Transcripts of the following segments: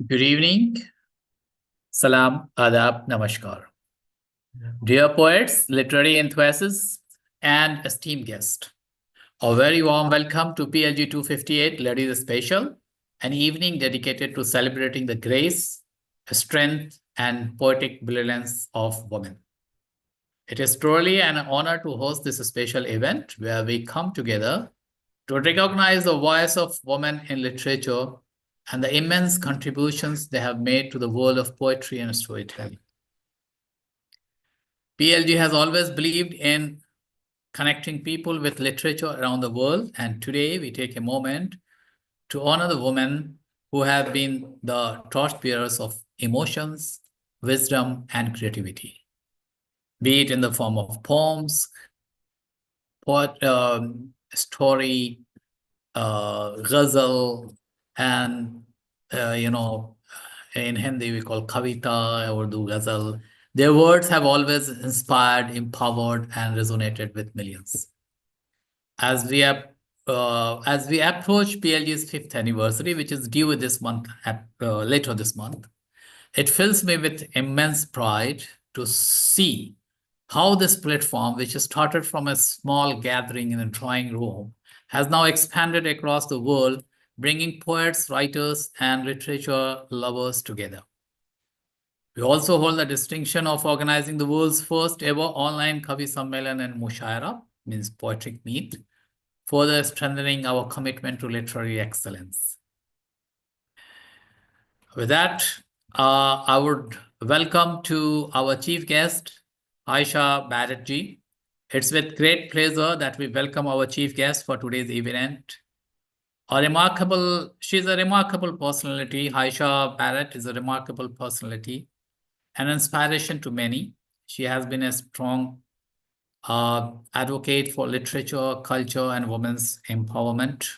Good evening. Salam, adab, namaskar. Dear poets, literary enthusiasts, and esteemed guests, a very warm welcome to PLG 258 Ladies Special, an evening dedicated to celebrating the grace, strength, and poetic brilliance of women. It is truly an honor to host this special event where we come together to recognize the voice of women in literature and the immense contributions they have made to the world of poetry and storytelling. PLG has always believed in connecting people with literature around the world, and today we take a moment to honor the women who have been the torchbearers of emotions, wisdom, and creativity, be it in the form of poems, story, ghazal, and in Hindi we call kavita, Urdu ghazal. Their words have always inspired, empowered, and resonated with millions. As we approach PLG's 5th anniversary, which is due this month, later this month, it fills me with immense pride to see how this platform, which started from a small gathering in a drawing room, has now expanded across the world, bringing poets, writers, and literature lovers together. We also hold the distinction of organizing the world's first ever online Kavi Sammelan Mushaira, means poetic meet, further strengthening our commitment to literary excellence. With that, I would welcome to our chief guest, Aisha Barrett ji. It's with great pleasure that we welcome our chief guest for today's event. She's a remarkable personality. Aisha Barrett is a remarkable personality, an inspiration to many. She has been a strong advocate for literature, culture, and women's empowerment.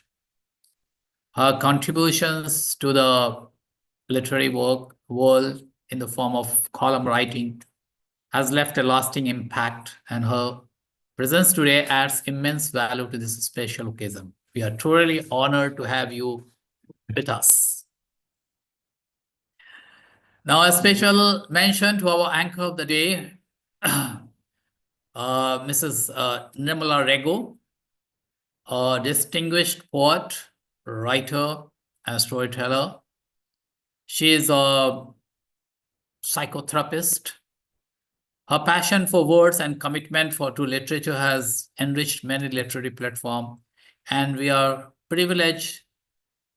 Her contributions to the literary world in the form of column writing has left a lasting impact, and her presence today adds immense value to this special occasion. We are truly honored to have you with us. Now, a special mention to our anchor of the day, Mrs. Nirmala Rego, a distinguished poet, writer, and storyteller. She is a psychotherapist. Her passion for words and commitment to literature has enriched many literary platforms, and we are privileged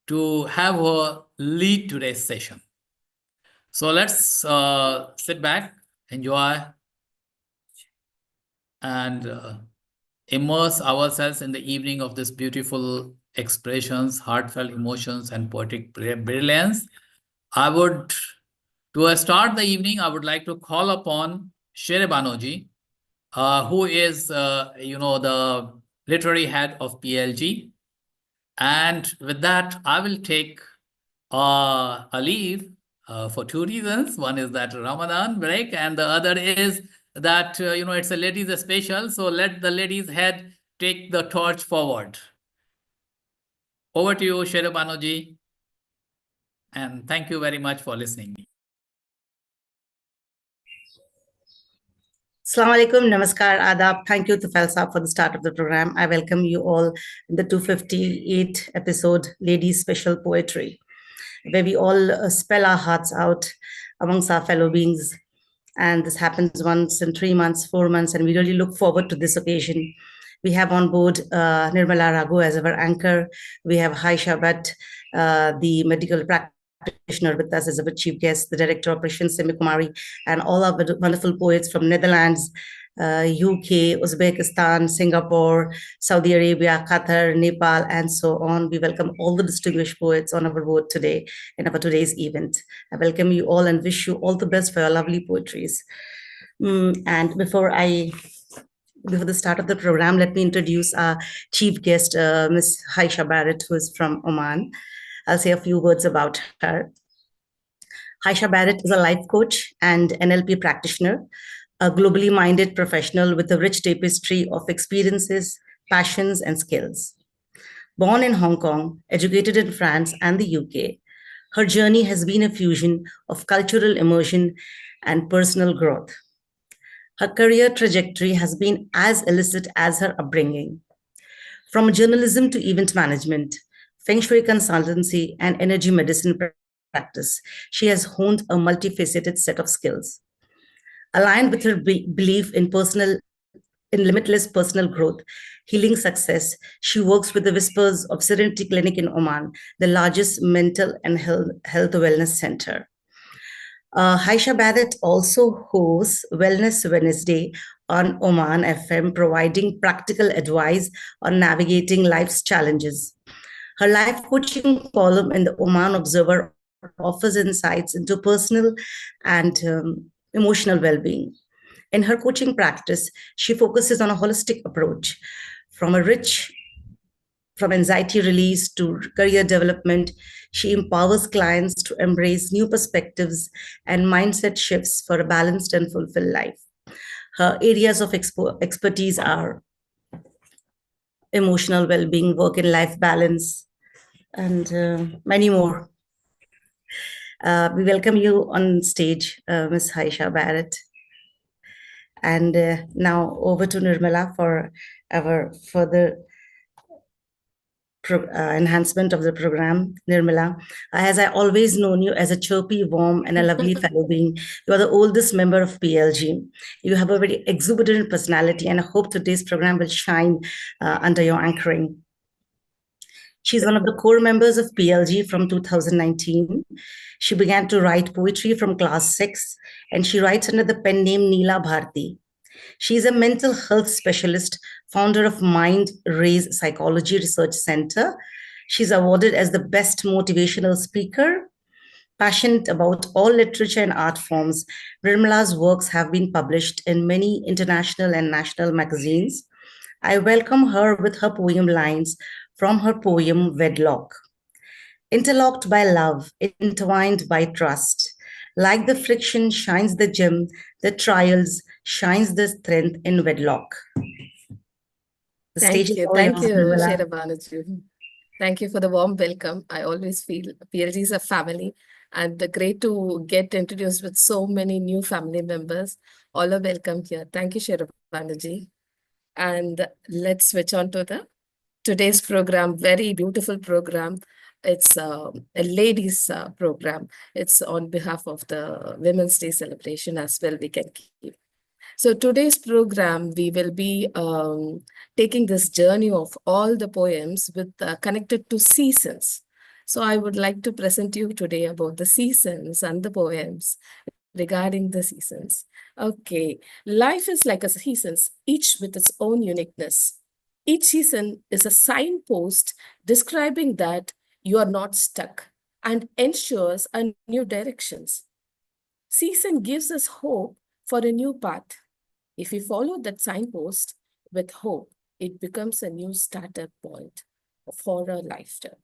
to have her lead today's session. So let's sit back, enjoy, and immerse ourselves in the evening of this beautiful expressions, heartfelt emotions, and poetic brilliance. To start the evening, I would like to call upon Shere Banoji, who is, the literary head of PLG. And with that, I will take a leave for two reasons. One is that Ramadan break, and the other is that, it's a ladies special. So let the ladies head take the torch forward. Over to you, Shere Banoji. And thank you very much for listening. Assalamu alaikum, namaskar, adab. Thank you, Tufail Saab, for the start of the program. I welcome you all in the 258 episode, Ladies Special Poetry, where we all spell our hearts out amongst our fellow beings. And this happens once in 3 months, 4 months, and we really look forward to this occasion. We have on board Nirmala Raghu as our anchor. We have Haisha Bhatt, the medical practitioner, with us as our chief guest, the director of operations, Simi Kumari, and all our wonderful poets from Netherlands, UK, Uzbekistan, Singapore, Saudi Arabia, Qatar, Nepal, and so on. We welcome all the distinguished poets on our board today in our today's event. I welcome you all and wish you all the best for your lovely poetries. And before the start of the program, let me introduce our chief guest, Ms. Haisha Barrett, who is from Oman. I'll say a few words about her. Haisha Barrett is a life coach and NLP practitioner, a globally minded professional with a rich tapestry of experiences, passions, and skills. Born in Hong Kong, educated in France and the UK, her journey has been a fusion of cultural immersion and personal growth. Her career trajectory has been as illicit as her upbringing. From journalism to event management, feng shui consultancy, and energy medicine practice, she has honed a multifaceted set of skills. Aligned with her belief in limitless personal growth, healing success, she works with the Whispers of Serenity Clinic in Oman, the largest mental and health wellness center. Haisha Barrett also hosts Wellness Wednesday on Oman FM, providing practical advice on navigating life's challenges. Her life coaching column in the Oman Observer offers insights into personal and emotional well-being. In her coaching practice, she focuses on a holistic approach from anxiety release to career development. She empowers clients to embrace new perspectives and mindset shifts for a balanced and fulfilled life. Her areas of expertise are emotional well-being, work and life balance, and many more. We welcome you on stage, Ms. Haisha Barrett. And now over to Nirmala for our further enhancement of the program. Nirmala, as I always known you as a chirpy, warm, and a lovely fellow being, you are the oldest member of PLG. You have a very exuberant personality, and I hope today's program will shine under your anchoring. She's one of the core members of PLG from 2019. She began to write poetry from class 6, and she writes under the pen name Neela Bharti. She is a mental health specialist, founder of Mind Rays Psychology Research Center. She's awarded as the best motivational speaker. Passionate about all literature and art forms, Nirmala's works have been published in many international and national magazines. I welcome her with her poem lines from her poem Wedlock. Interlocked by love, intertwined by trust. Like the friction shines the gem, the trials shines the strength in wedlock. The Thank you, Shera Banerjee. Thank you for the warm welcome. I always feel PLG is a family, and great to get introduced with so many new family members. All are welcome here. Thank you, Shera Banerjee. And let's switch on to today's program. Very beautiful program. It's a ladies program. It's on behalf of the Women's Day celebration as well. We can keep. So today's program, we will be taking this journey of all the poems with connected to seasons. So I would like to present you today about the seasons and the poems regarding the seasons. Okay, life is like a seasons, each with its own uniqueness. Each season is a signpost describing that you are not stuck and ensures a new directions. Season gives us hope for a new path. If we follow that signpost with hope, it becomes a new starter point for our lifetime.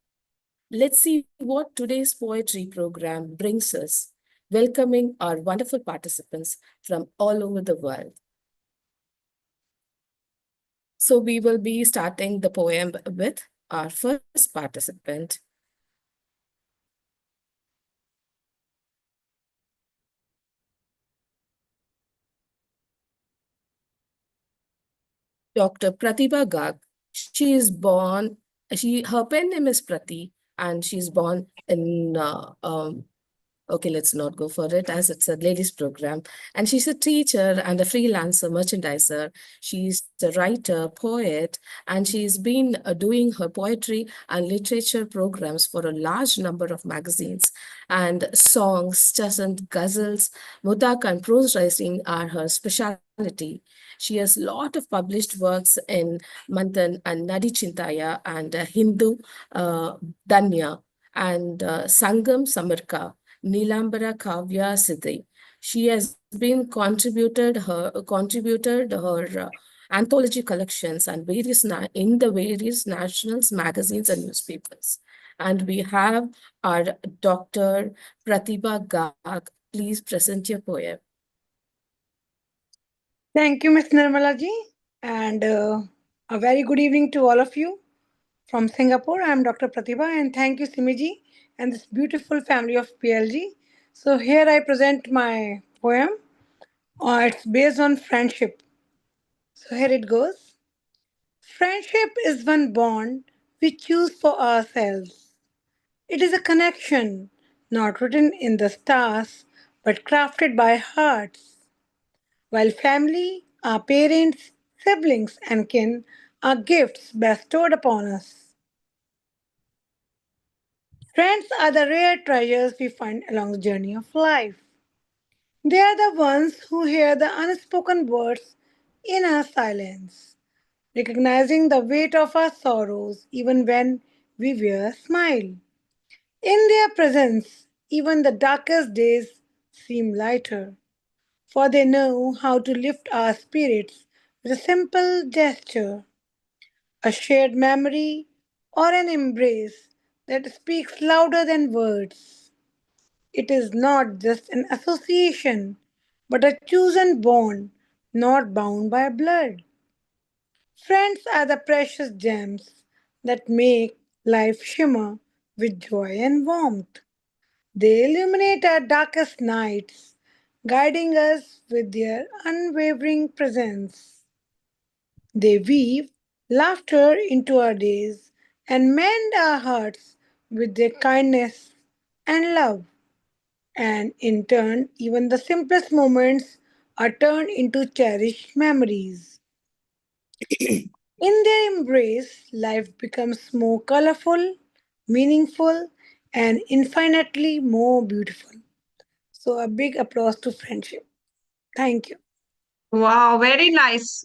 Let's see what today's poetry program brings us, welcoming our wonderful participants from all over the world. So we will be starting the poem with our first participant. Dr. Pratibha Garg. She is born, her pen name is Prati, and she's born in okay, let's not go for it as it's a ladies program. And she's a teacher and a freelancer merchandiser. She's a writer, poet, and she's been doing her poetry and literature programs for a large number of magazines. And songs, chant, ghazals, mutak, and prose writing are her specialty. She has a lot of published works in Manthan and Nadi Chintaya and Hindu Danya and Sangam Samarka. Nilambara Kavya Siddhi. She has been contributed her anthology collections and in the various nationals, magazines, and newspapers. And we have our Dr. Pratibha Garg. Please present your poem. Thank you, Ms. Nirmala ji, and a very good evening to all of you from Singapore. I am Dr. Pratibha, and thank you, Simi ji, and this beautiful family of PLG. So here I present my poem. It's based on friendship. So here it goes. Friendship is one bond we choose for ourselves. It is a connection not written in the stars, but crafted by hearts. While family, our parents, siblings, and kin are gifts bestowed upon us. Friends are the rare treasures we find along the journey of life. They are the ones who hear the unspoken words in our silence, recognizing the weight of our sorrows even when we wear a smile. In their presence, even the darkest days seem lighter, for they know how to lift our spirits with a simple gesture, a shared memory, or an embrace that speaks louder than words. It is not just an association, but a chosen bond not bound by blood. Friends are the precious gems that make life shimmer with joy and warmth. They illuminate our darkest nights, guiding us with their unwavering presence. They weave laughter into our days and mend our hearts with their kindness and love. And in turn, even the simplest moments are turned into cherished memories. In their embrace, life becomes more colorful, meaningful, and infinitely more beautiful. So, a big applause to friendship. Thank you. Wow, very nice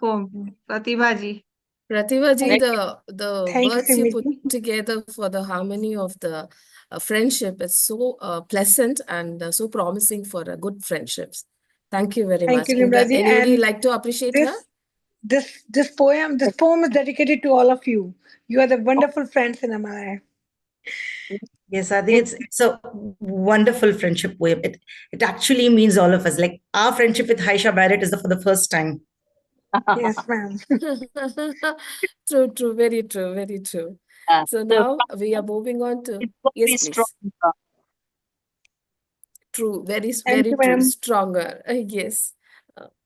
poem, Pratibha ji. Pratibha ji, Thank, the thank you, words you Simi put ji. together for the harmony of the friendship is so pleasant and so promising for good friendships. Thank you very Thank much. you, And Nimra ji. anybody And like to appreciate her? this this poem is dedicated to all of you. You are the wonderful friends in my life. Yes, I think it's a wonderful friendship poem. It actually means all of us. Like our friendship with Haisha Barrett is for the first time. Yes, ma'am. True, true, very true, very true. So The now we are moving on to, it's very yes, strong. please. True, Thank very you, true, ma'am. stronger. Yes.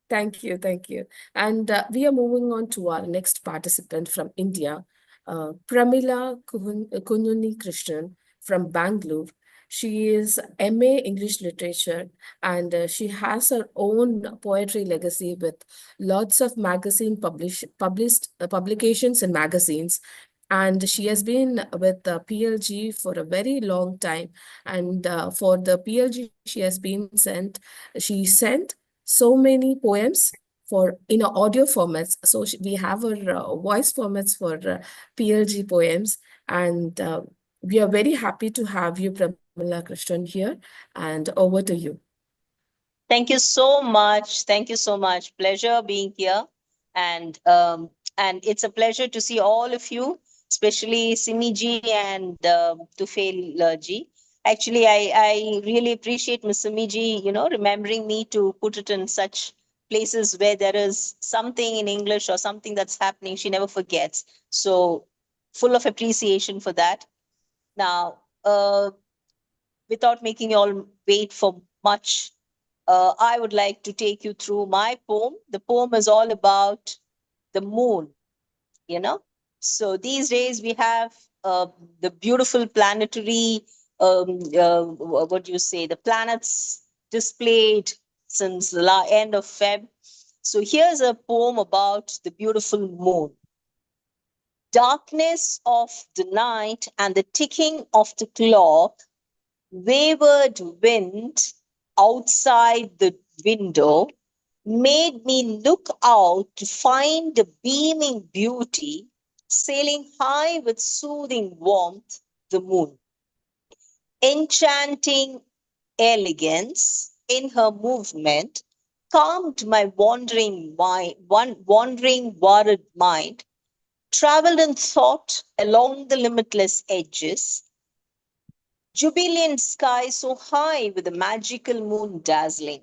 Thank you, thank you. And we are moving on to our next participant from India, Pramila Kunyuni Krishnan from Bangalore. She is MA English Literature and she has her own poetry legacy with lots of published publications in magazines. And she has been with the PLG for a very long time. And for the PLG, she sent so many poems for in a audio formats. So we have our voice formats for PLG poems. And we are very happy to have you, Pramila Krishnan, here. And over to you. Thank you so much. Thank you so much. Pleasure being here. And it's a pleasure to see all of you, especially Simi ji and Tufail ji. Actually, I really appreciate Miss Simi ji, remembering me to put it in such places where there is something in English or something that's happening. She never forgets. So full of appreciation for that. Now, without making you all wait for much, I would like to take you through my poem. The poem is all about the moon, you know. So these days we have the beautiful planetary, what do you say, the planets displayed since the end of Feb. So here's a poem about the beautiful moon. Darkness of the night and the ticking of the clock, wayward wind outside the window made me look out to find the beaming beauty sailing high with soothing warmth, the moon. Enchanting elegance in her movement calmed my wandering, worried mind, traveled in thought along the limitless edges, jubilant sky so high with the magical moon dazzling,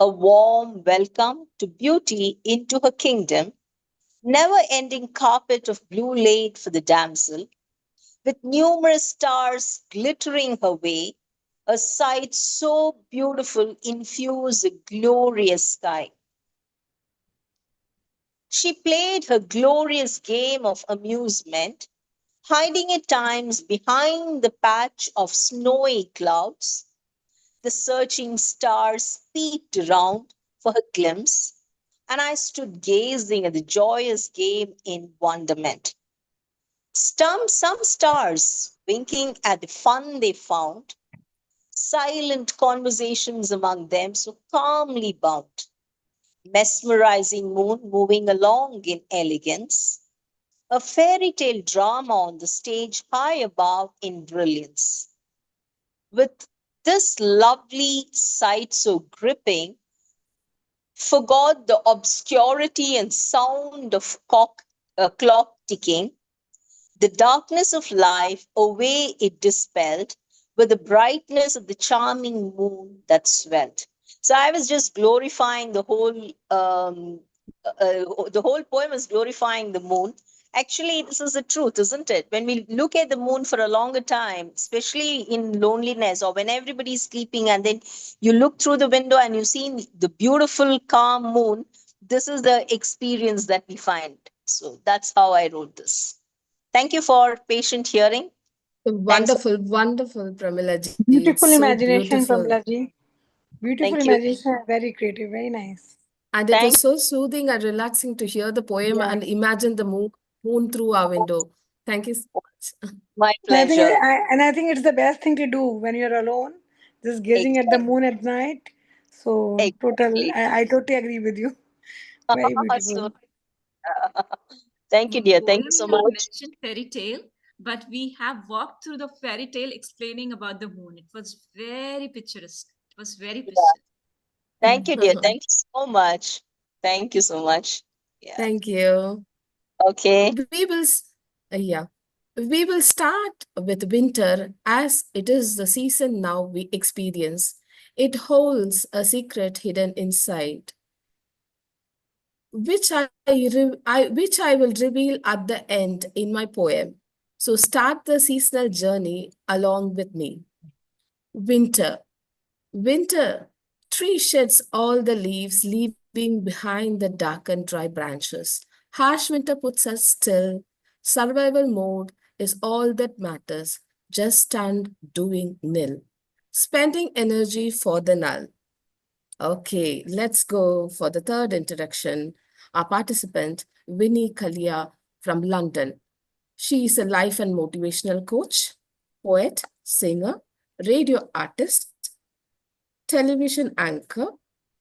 a warm welcome to beauty into her kingdom, never ending carpet of blue laid for the damsel, with numerous stars glittering her way, a sight so beautiful infused a glorious sky. She played her glorious game of amusement, hiding at times behind the patch of snowy clouds. The searching stars peeped around for her glimpse, and I stood gazing at the joyous game in wonderment. Some stars winking at the fun they found, silent conversations among them so calmly bound. Mesmerizing moon moving along in elegance, a fairy tale drama on the stage high above in brilliance. With this lovely sight so gripping, forgot the obscurity and sound of clock ticking. The darkness of life away it dispelled with the brightness of the charming moon that swelled. So I was just glorifying the whole poem is glorifying the moon. Actually, this is the truth, isn't it? When we look at the moon for a longer time, especially in loneliness or when everybody's sleeping, and then you look through the window and you see the beautiful, calm moon, this is the experience that we find. So that's how I wrote this. Thank you for patient hearing. Wonderful, wonderful, Pramila ji. It's Beautiful so imagination, beautiful. Pramila-ji. Beautiful Thank you. imagination, very creative, very nice. And it Thank was so soothing and relaxing to hear the poem Yeah. and imagine the moon through our window. Thank you so much. My And I think pleasure. I think it's the best thing to do when you're alone, just gazing at the moon at night. So Exactly. I totally agree with you. Very beautiful. So, thank you, dear. Thank you Poem so you have much. mentioned fairy tale, but we have walked through the fairy tale explaining about the moon. It was very picturesque. It was very picturesque. Thank you, dear. Thank you so much. Thank you so much. Yeah. Thank you. Okay. Yeah. We will start with winter as it is the season now we experience. It holds a secret hidden inside, which which I will reveal at the end in my poem. So start the seasonal journey along with me. Winter. Winter. Tree sheds all the leaves, leaving behind the darkened dry branches. Harsh winter puts us still. Survival mode is all that matters. Just stand doing nil. Spending energy for the null. Okay, let's go for the third introduction. Our participant, Winnie Kalia from London. She is a life and motivational coach, poet, singer, radio artist, television anchor,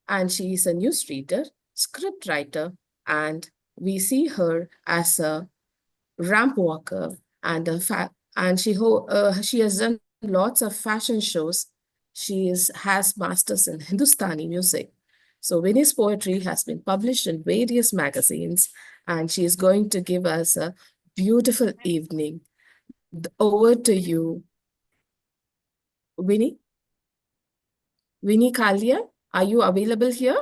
and she is a newsreader, script writer, and we see her as a ramp walker and she has done lots of fashion shows. She has masters in Hindustani music. So Winnie's poetry has been published in various magazines, and she is going to give us a beautiful evening. Over to you, Winnie. Winnie Kalia, are you available here?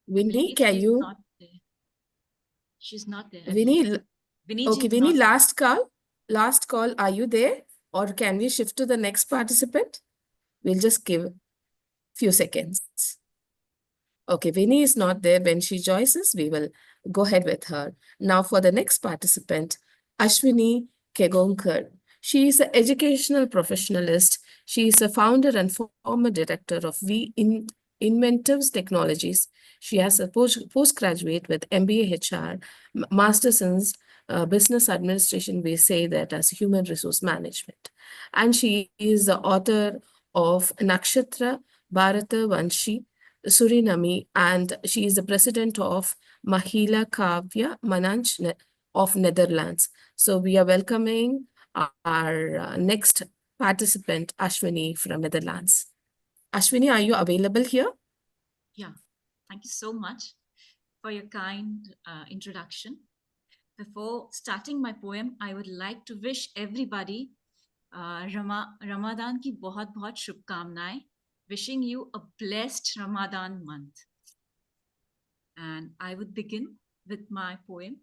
Winnie, can She's you? not there. She's not there. Winnie, Vinny okay, is Winnie, not there. last call. Last call, are you there? Or can we shift to the next participant? We'll just give. few seconds. Okay, Vinny is not there. When she joins us, we will go ahead with her. Now for the next participant, Ashwini Kegonkar. She is an educational professionalist. She is a founder and former director of Inventives Technologies. She has a postgraduate with MBA HR, Master's in Business Administration. We say that as Human Resource Management. And she is the author of Nakshatra Bharata Vanshi Suriname, and she is the president of Mahila Kavya Mananch of Netherlands. So we are welcoming our next participant, Ashwini from Netherlands. Ashwini, are you available here? Yeah, thank you so much for your kind introduction. Before starting my poem, I would like to wish everybody Ramadan ki बहुत बहुत शुभकामनाएं. Wishing you a blessed Ramadan month. And I would begin with my poem.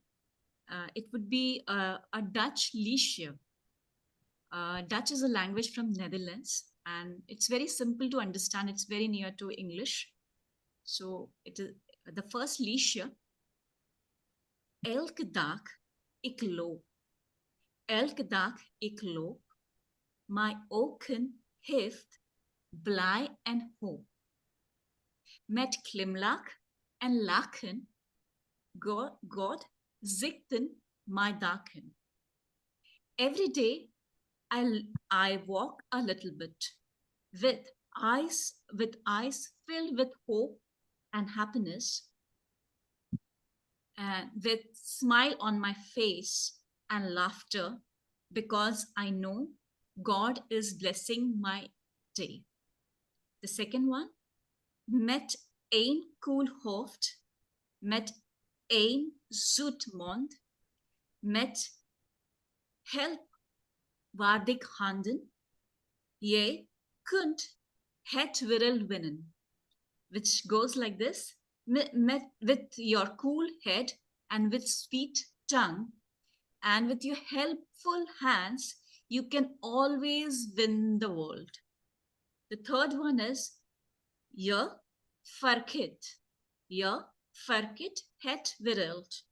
It would be a Dutch liedje. Dutch is a language from Netherlands, and it's very simple to understand. It's very near to English. So it is the first liedje. Elke dag ik loop. Elke dag ik loop. My ogen heeft blij en hoop. Met glimlach en lachen, God zikten my daken. Every day I walk a little bit with eyes filled with hope and happiness, and with smile on my face and laughter, because I know God is blessing my day. The second one, met één koel hoofd, met één zoet mond, met helpwaardig handen, je kunt het wereld winnen. Which goes like this, with your cool head and with sweet tongue and with your helpful hands, you can always win the world. The third one is, je vergeet het wereld.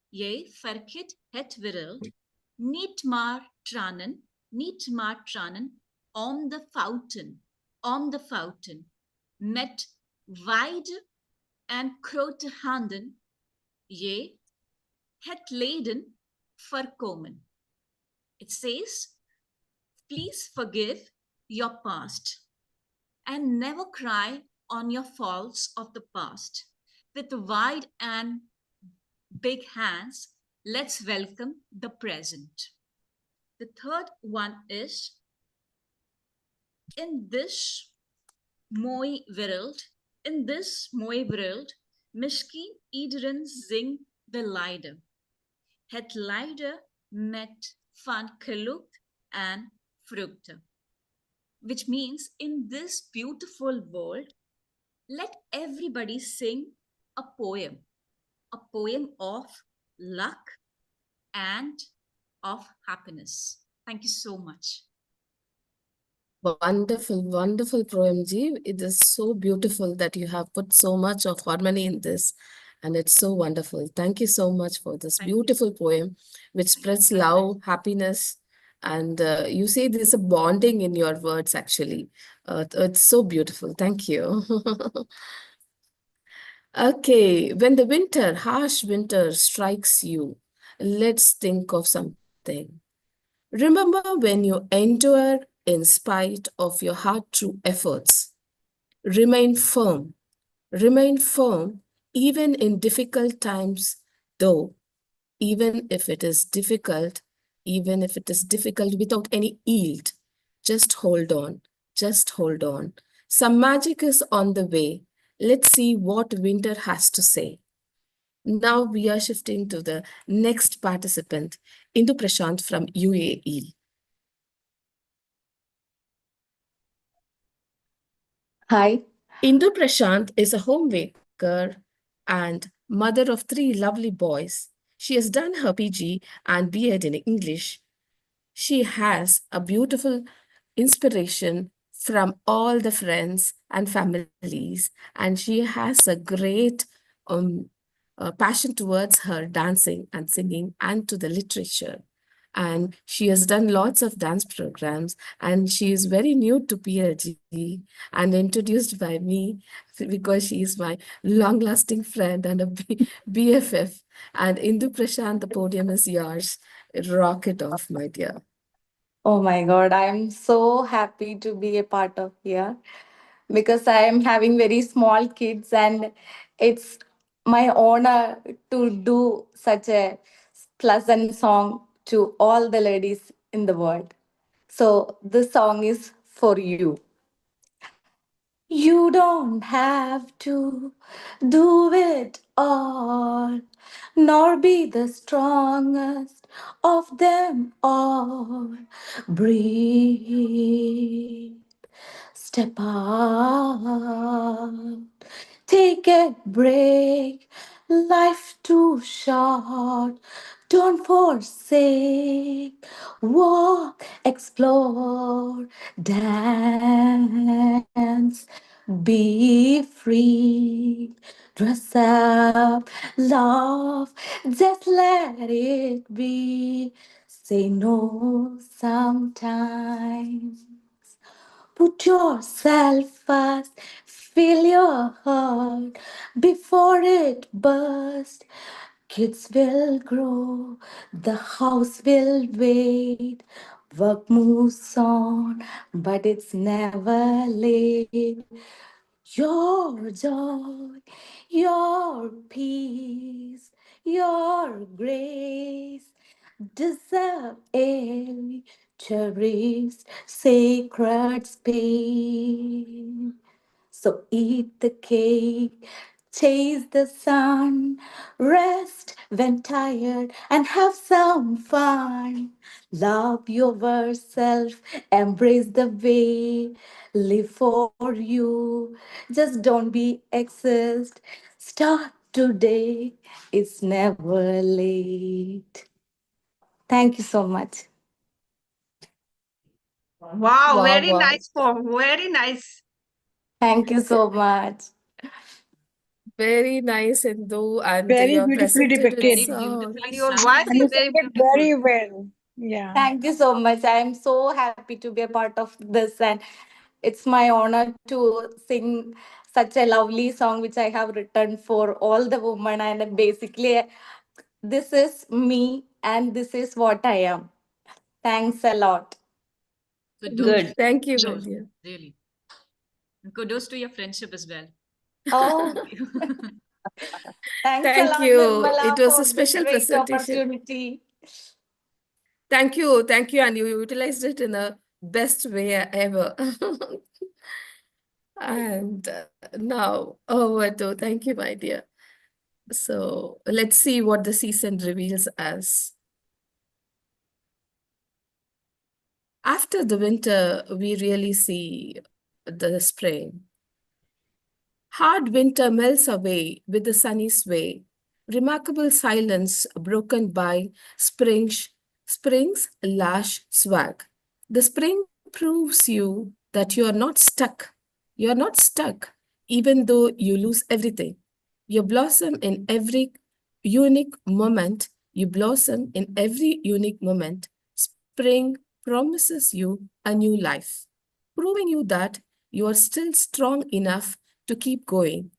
Je vergeet het wereld. Niet maar tranen om de fouten. Met wijde en grote handen, je het lijden voorkomen. It says, please forgive your past and never cry on your faults of the past. With wide and big hands, let's welcome the present. The third one is, in this mooie wereld, misschien iedereen zingt de lijden. Het lijden met van geluk en vruchten. Which means, in this beautiful world, let everybody sing a poem of luck and of happiness. Thank you so much. Wonderful, wonderful poem, Ji. It is so beautiful that you have put so much of harmony in this, and it's so wonderful. Thank you so much for this beautiful poem, which spreads love, happiness, and you say there's a bonding in your words, actually. It's so beautiful. Thank you. Okay, when the harsh winter strikes you, let's think of something. Remember when you endure in spite of your hard-true efforts. Remain firm even in difficult times, though, even if it is difficult without any yield. Just hold on. Some magic is on the way. Let's see what winter has to say. Now we are shifting to the next participant, Indu Prashant from UAE. Hi. Indu Prashant is a homemaker and mother of 3 lovely boys. She has done her PG and BEd in English. She has a beautiful inspiration from all the friends and families, and she has a great passion towards her dancing and singing and to the literature. And she has done lots of dance programs, and she is very new to PLG and introduced by me because she is my long-lasting friend and a BFF. And Indu Prashant, the podium is yours. Rock it off, my dear. Oh my God, I'm so happy to be a part of here because I am having very small kids, and it's my honor to do such a pleasant song to all the ladies in the world. So this song is for you. You don't have to do it all, nor be the strongest of them all. Breathe, step out, take a break. Life too short, don't forsake. Walk, explore, dance, be free. Dress up, love, just let it be. Say no sometimes. Put yourself first, feel your heart before it bursts. Kids will grow, the house will wait. Work moves on, but it's never late. Your joy, your peace, your grace deserve a cherished sacred space. So eat the cake, chase the sun, rest when tired, and have some fun. Love yourself, embrace the way, live for you. Just don't be exist. Start today, it's never late. Thank you so much. Wow, Wow, very wow. nice poem. Very nice. Thank you so much. Very nice, Indu, and Very you are beautifully presented with depicted. Very so beautifully And your sung, voice And is you and very sang it beautiful. very well. Yeah. Thank you so much. I am so happy to be a part of this, and it's my honor to sing such a lovely song which I have written for all the women. And basically, this is me, and this is what I am. Thanks a lot. kudos, Good. thank you, my kudos, dear. really. And kudos to your friendship as well. Oh, thanks a Thank lot, you. It Nirmala, was a for this special great presentation. opportunity. Thank you, and you utilized it in the best way ever. And now over to thank you, my dear. So let's see what the season reveals us. After the winter, we really see the spring. Hard winter melts away with the sunny sway. Remarkable silence broken by spring's lash swag. The spring proves you that you are not stuck. You are not stuck, even though you lose everything. You blossom in every unique moment. You blossom in every unique moment. Spring promises you a new life, proving you that you are still strong enough to keep going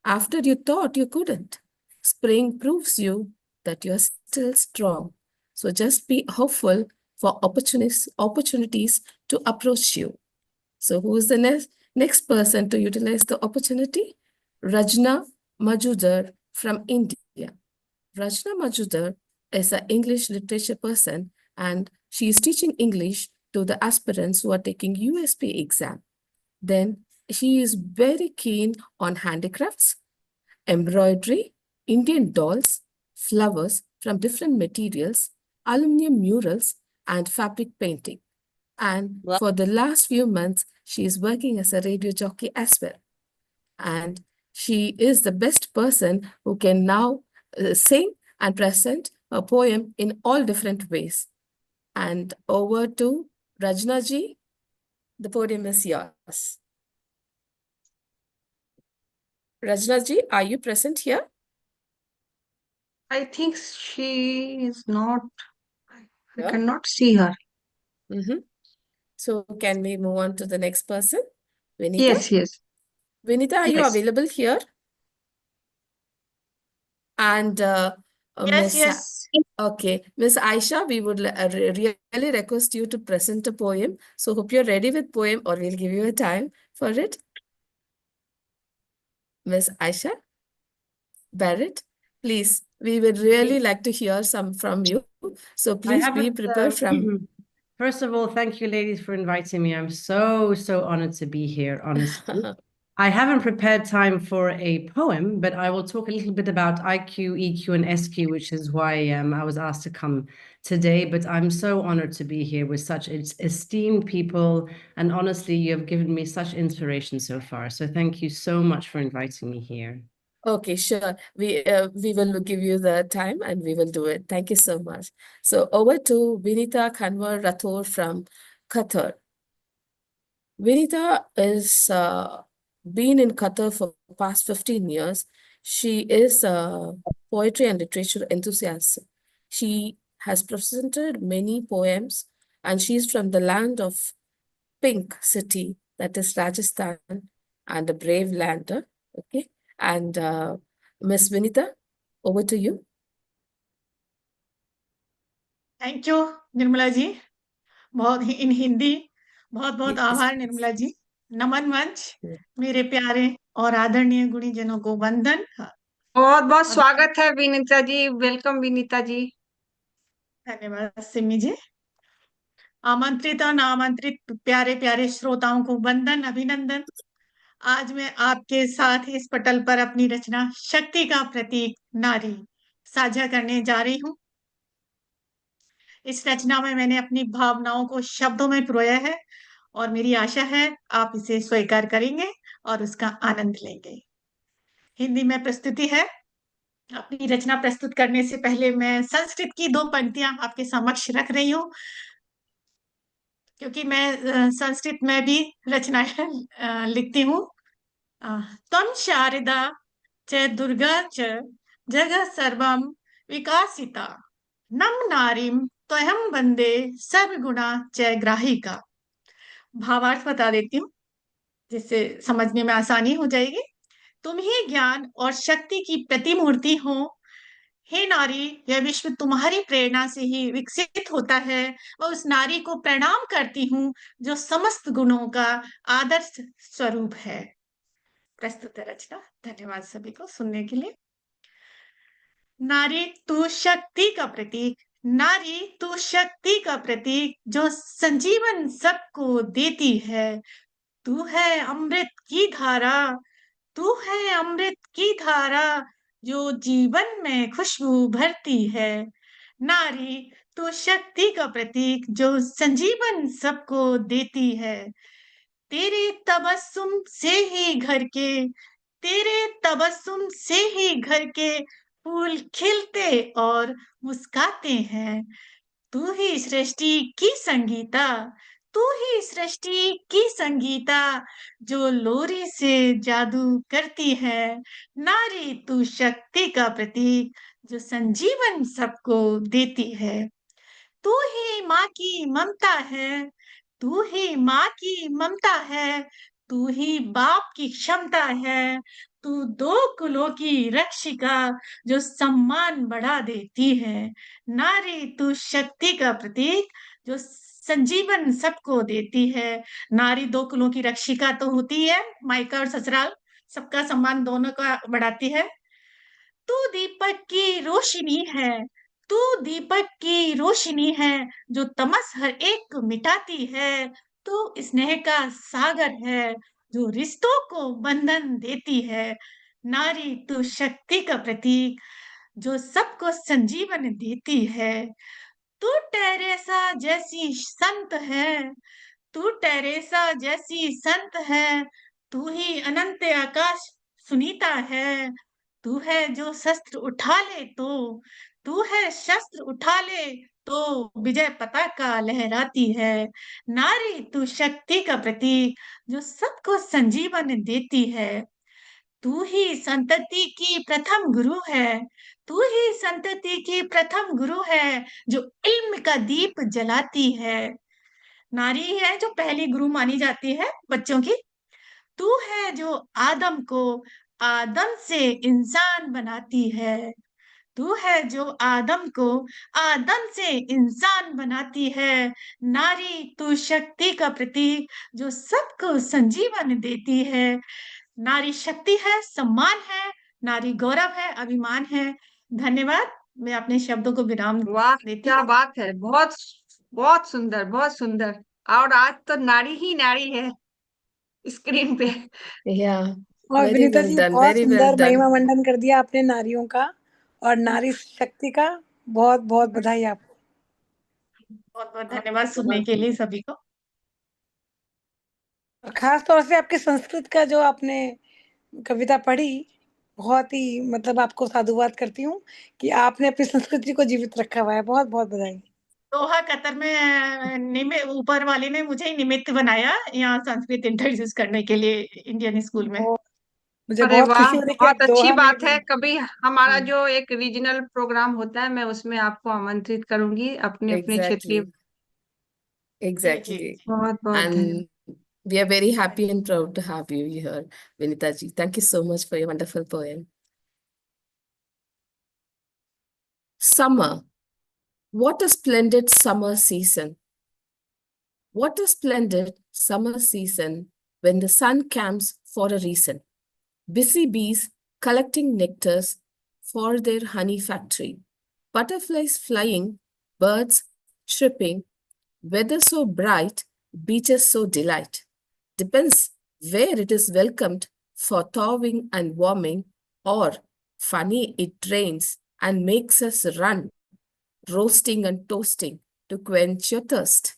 after you thought you couldn't. Spring proves you that you're still strong. So just be hopeful for opportunities to approach you. So who is the next person to utilize the opportunity? Rajna Majudar from India. Rajna Majudar is an English literature person, and she is teaching English to the aspirants who are taking USP exam. Then she is very keen on handicrafts, embroidery, Indian dolls, flowers from different materials, aluminum murals, and fabric painting. And Wow. for the last few months, she is working as a radio jockey as well. And she is the best person who can now sing and present a poem in all different ways. And over to Rajna ji. The podium is yours. Rajna ji, are you present here? I think she is not. I Yeah. cannot see her. So can we move on to the next person? Vinita? Yes. Vinita, are you Yes. available here? And Yes, Miss yes. Okay, Miss Aisha, we would really request you to present a poem. So hope you're ready with poem, or we'll give you a time for it. Miss Aisha Barrett, please, we would really like to hear some from you. So please be prepared from. First of all, thank you, ladies, for inviting me. I'm so honored to be here, honestly. I haven't prepared time for a poem, but I will talk a little bit about IQ, EQ, and SQ, which is why I was asked to come today. But I'm so honored to be here with such esteemed people. And honestly, you have given me such inspiration so far. So thank you so much for inviting me here. Okay, sure. We will give you the time and we will do it. Thank you so much. So over to Vinita Kanwar Rathore from Qatar. Vinita is been in Qatar for the past 15 years. She is a poetry and literature enthusiast. She has presented many poems, and she's from the land of Pink City, that is Rajasthan, and a brave lander. Okay, and Miss Vinita, over to you. Thank you Nirmala ji, बहुत in Hindi बहुत बहुत Yes, आभार please. Nirmala ji. नमन मंच, Yeah. मेरे प्यारे और आदरणीय गुणीजनों को वंदन. बहुत बहुत स्वागत है विनीता जी. वेलकम विनीता जी. धन्यवाद सिमी जी. आमंत्रित और नामंत्रित प्यारे प्यारे श्रोताओं को वंदन, अभिनंदन. आज मैं आपके साथ इस पटल पर अपनी रचना शक्ति का प्रतीक नारी साझा करने जा रही हूँ. इस रचना में मैंने अपनी भावनाओं को शब्दों में पिरोया है और मेरी आशा है आप इसे स्वीकार करेंगे और उसका आनंद लेंगे. हिंदी में प्रस्तुति है. अपनी रचना प्रस्तुत करने से पहले मैं संस्कृत की 2 पंक्तियां आपके समक्ष रख रही हूँ, क्योंकि मैं संस्कृत में भी रचनाएं लिखती हूँ. त्वं शारदा च दुर्गा च जगः सर्वं विकासिता नम नारीम त्वयं वंदे सर्वगुणा च ग्राहिका. भावार्थ बता देती हूँ जिससे समझने में आसानी हो जाएगी. तुम ही ज्ञान और शक्ति की प्रतिमूर्ति हो. हे नारी, यह विश्व तुम्हारी प्रेरणा से ही विकसित होता है. और उस नारी को प्रणाम करती हूँ जो समस्त गुणों का आदर्श स्वरूप है. प्रस्तुत है रचना. धन्यवाद सभी को सुनने के लिए. नारी तू शक्ति का प्रतीक, नारी तू शक्ति का प्रतीक, जो संजीवन सबको देती है. तू है अमृत की धारा, तू है अमृत की धारा, जो जीवन में खुशबू भरती है. नारी तू शक्ति का प्रतीक, जो संजीवन सबको देती है. तेरे तबस्सुम से ही घर के, तेरे तबस्सुम से ही घर के फूल खिलते और मुस्काते हैं. तू ही सृष्टि की संगीता, तू ही सृष्टि की संगीता, जो लोरी से जादू करती है. नारी तू शक्ति का प्रतीक, जो संजीवन सबको देती है. तू ही माँ की ममता है, तू ही माँ की ममता है, तू ही बाप की क्षमता है. तू 2 कुलों की रक्षिका, जो सम्मान बढ़ा देती है. नारी तू शक्ति का प्रतीक, जो संजीवन सबको देती है. नारी 2 कुलों की रक्षिका तो होती है, मायका और ससुराल सबका सम्मान दोनों का बढ़ाती है. तू दीपक की रोशनी है, तू दीपक की रोशनी है, जो तमस हर एक को मिटाती है. तू स्नेह का सागर है, जो रिश्तों को बंधन देती है. नारी तू शक्ति का प्रतीक, जो सबको संजीवन देती है. तू टेरेसा जैसी संत है, तू टेरेसा जैसी संत है, तू ही अनंत आकाश सुनीता है. तू है जो शस्त्र उठा ले तो, तू है शस्त्र उठा ले तो विजय पताका लहराती है। नारी तू शक्ति का प्रतीक जो सबको संजीवन देती है। तू ही संतति की प्रथम गुरु है। तू ही संतति की प्रथम गुरु है जो इल्म का दीप जलाती है। नारी है जो पहली गुरु मानी जाती है बच्चों की। तू है जो आदम को आदम से इंसान बनाती है। तू है जो आदम को आदम से इंसान बनाती है। नारी तू शक्ति का प्रतीक जो सबको संजीवन देती है। नारी शक्ति है, सम्मान है, नारी गौरव है, अभिमान है। धन्यवाद। मैं अपने शब्दों को विराम वाह, देती क्या हूँ। बात है। बहुत बहुत सुंदर, बहुत सुंदर। और आज तो नारी ही नारी है स्क्रीन पे। Yeah, और very विनीता well जी, done, बहुत very well सुंदर महिमा done. मंडन कर दिया आपने नारियों का और नारी शक्ति का। बहुत बहुत बधाई आपको। बहुत बहुत धन्यवाद सुनने बहुत के लिए सुंदर। सभी को। और खास तौर से आपके संस्कृत का जो आपने कविता पढ़ी, बहुत ही मतलब आपको साधुवाद करती हूँ कि आपने अपनी संस्कृति को जीवित रखा हुआ है। बहुत बहुत बधाई। दोहा कतर में ऊपर वाले ने मुझे ही निमित्त बनाया यहाँ संस्कृत इंट्रोड्यूस करने के लिए इंडियन स्कूल में। बहुत मुझे अरे बहुत वाह, खुशी हो रही है कि बहुत आप अच्छी दोहा में बात भी। है। कभी हमारा जो एक रीजनल प्रोग्राम होता है, मैं उसमें आपको आमंत्रित करूंगी अपने अपने क्षेत्रीय। Exactly, exactly. बहुत बहुत धन्यवाद। And we are very happy and proud to have you here, Vinita ji. Thank you so much for your wonderful poem. Summer. What a splendid summer season. What a splendid summer season when the sun camps for a reason. Busy bees collecting nectars for their honey factory. Butterflies flying, birds chirping, weather so bright, beaches so delight. Depends where it is welcomed for thawing and warming, or funny it rains and makes us run, roasting and toasting to quench your thirst.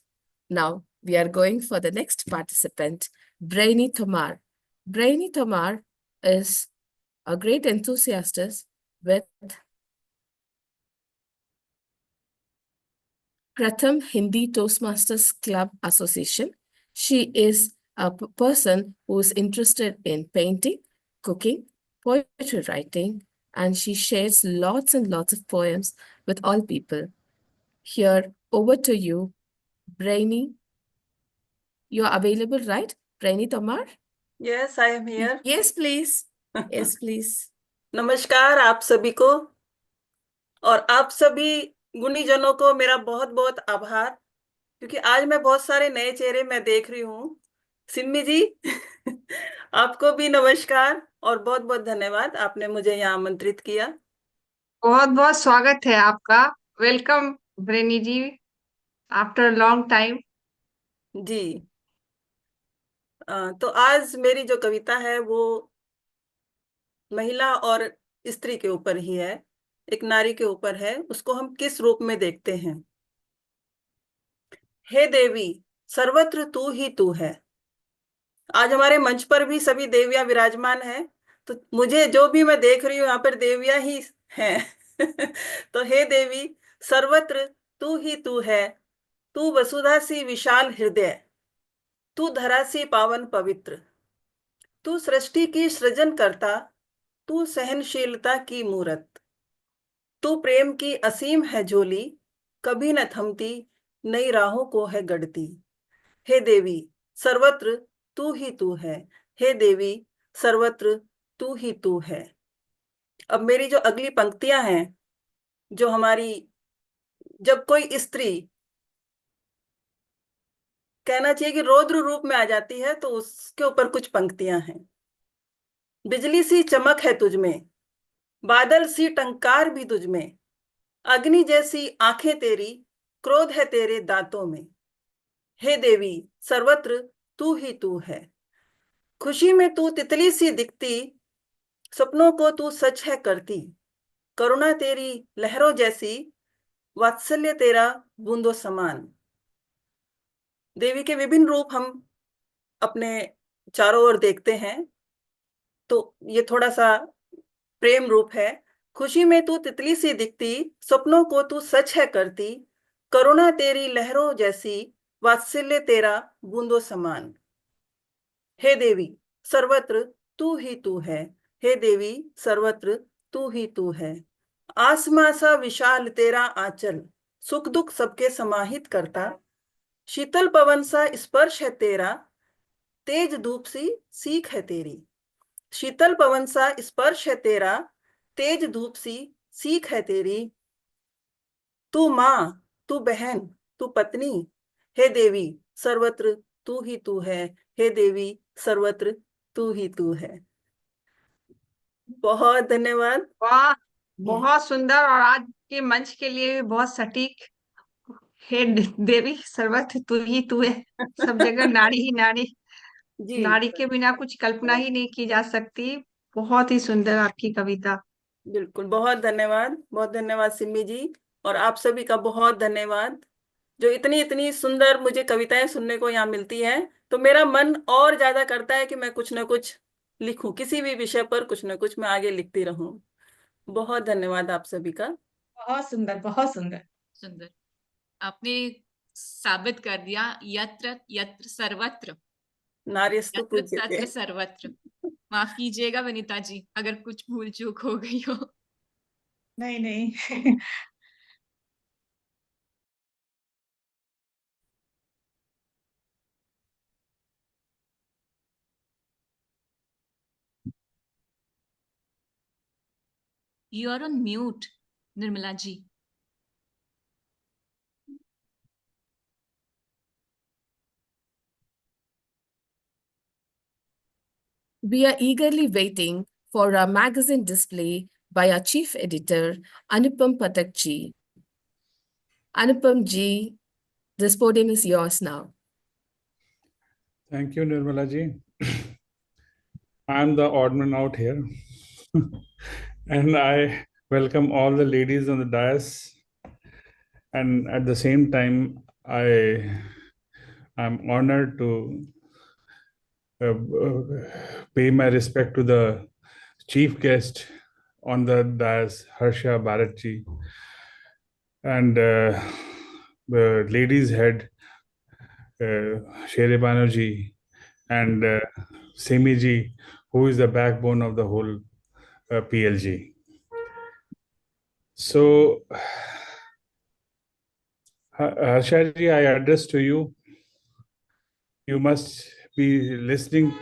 Now we are going for the next participant, Brainy Tomar. Brainy Tomar is a great enthusiast with Pratham Hindi Toastmasters Club Association. She is a person who is interested in painting, cooking, poetry writing, and she shares lots and lots of poems with all people. Here, over to you, Brainy. You're available, right? Brainy Tomar? Yes, I am here. Yes, please. Yes, please. नमस्कार आप सभी को, और आप सभी गुणीजनों को मेरा बहुत बहुत आभार, क्योंकि आज मैं बहुत सारे नए चेहरे मैं देख रही हूँ। सिम्मी जी आपको भी नमस्कार और बहुत बहुत धन्यवाद, आपने मुझे यहाँ आमंत्रित किया। बहुत बहुत स्वागत है आपका। वेलकम ब्रेनी जी, आफ्टर लॉन्ग टाइम। जी तो आज मेरी जो कविता है वो महिला और स्त्री के ऊपर ही है, एक नारी के ऊपर है। उसको हम किस रूप में देखते हैं। हे देवी, सर्वत्र तू ही तू है। आज हमारे मंच पर भी सभी देवियां विराजमान है, तो मुझे जो भी मैं देख रही हूँ यहाँ पर देवियां ही हैं तो हे देवी, सर्वत्र तू ही तू है। तू वसुधा सी विशाल हृदय, तू धरा सी पावन पवित्र, तू सृष्टि की सृजन करता, तू सहनशीलता की मूरत, तू प्रेम की असीम है झोली, कभी न थमती, नई राहों को है गढ़ती। हे देवी, सर्वत्र तू ही तू है। हे देवी, सर्वत्र तू ही तू है। अब मेरी जो अगली पंक्तियां हैं, जो हमारी, जब कोई स्त्री कहना चाहिए कि रौद्र रूप में आ जाती है, तो उसके ऊपर कुछ पंक्तियां हैं। बिजली सी चमक है तुझमें, बादल सी टंकार भी तुझमें, अग्नि जैसी आंखें तेरी, क्रोध है तेरे दांतों में। हे देवी, सर्वत्र तू ही तू है। खुशी में तू तितली सी दिखती, सपनों को तू सच है करती, करुणा तेरी लहरों जैसी, वात्सल्य तेरा बूंदों समान। देवी के विभिन्न रूप हम अपने चारों ओर देखते हैं, तो ये थोड़ा सा प्रेम रूप है। खुशी में तू तितली सी दिखती, सपनों को तू सच है करती, करुणा तेरी लहरों जैसी, वात्सल्य तेरा बूंदों समान। हे देवी सर्वत्र तू ही तू है, हे देवी सर्वत्र तू ही तू है। आसमां सा विशाल तेरा आंचल, सुख दुख सबके समाहित करता। शीतल पवन सा स्पर्श है तेरा, तेज धूप सी सीख है तेरी। शीतल पवन सा स्पर्श है तेरा, तेज धूप सी सीख है तेरी। तू माँ, तू बहन, तू पत्नी, हे देवी सर्वत्र तू ही तू है, हे देवी सर्वत्र तू ही तू है। बहुत धन्यवाद। वाह, बहुत सुंदर, और आज के मंच के लिए भी बहुत सटीक। हे देवी सर्वत्र तू ही तू है, सब जगह नारी ही नारी, जी नारी के बिना कुछ कल्पना ही नहीं की जा सकती। बहुत ही सुंदर आपकी कविता। बिल्कुल, बहुत धन्यवाद सिम्मी जी, और आप सभी का बहुत धन्यवाद जो इतनी इतनी सुंदर मुझे कविताएं सुनने को यहाँ मिलती हैं। तो मेरा मन और ज्यादा करता है कि मैं कुछ ना कुछ लिखूं, किसी भी विषय पर कुछ ना कुछ मैं आगे लिखती रहूं। बहुत धन्यवाद आप सभी का। बहुत सुंदर, बहुत सुंदर। सुंदर, आपने साबित कर दिया, यत्र यत्र सर्वत्र, नार्यस्तु यत्र पूज्यते। तत्र सर्वत्र। माफ कीजिएगा वनिता जी अगर कुछ भूल चूक हो गई हो। नहीं नहीं। You are on mute, Nirmala ji. We are eagerly waiting for our magazine display by our chief editor, Anupam Pathak ji. Anupam ji, this podium is yours now. Thank you, Nirmala ji. I'm the odd man out here. And I welcome all the ladies on the dais. And at the same time, I'm honored to pay my respect to the chief guest on the dais, Harsha Bharatji, and the ladies' head, Shere Banerjee, and Semi ji, who is the backbone of the whole PLG. So, Harsha ji, I address to you. You must be listening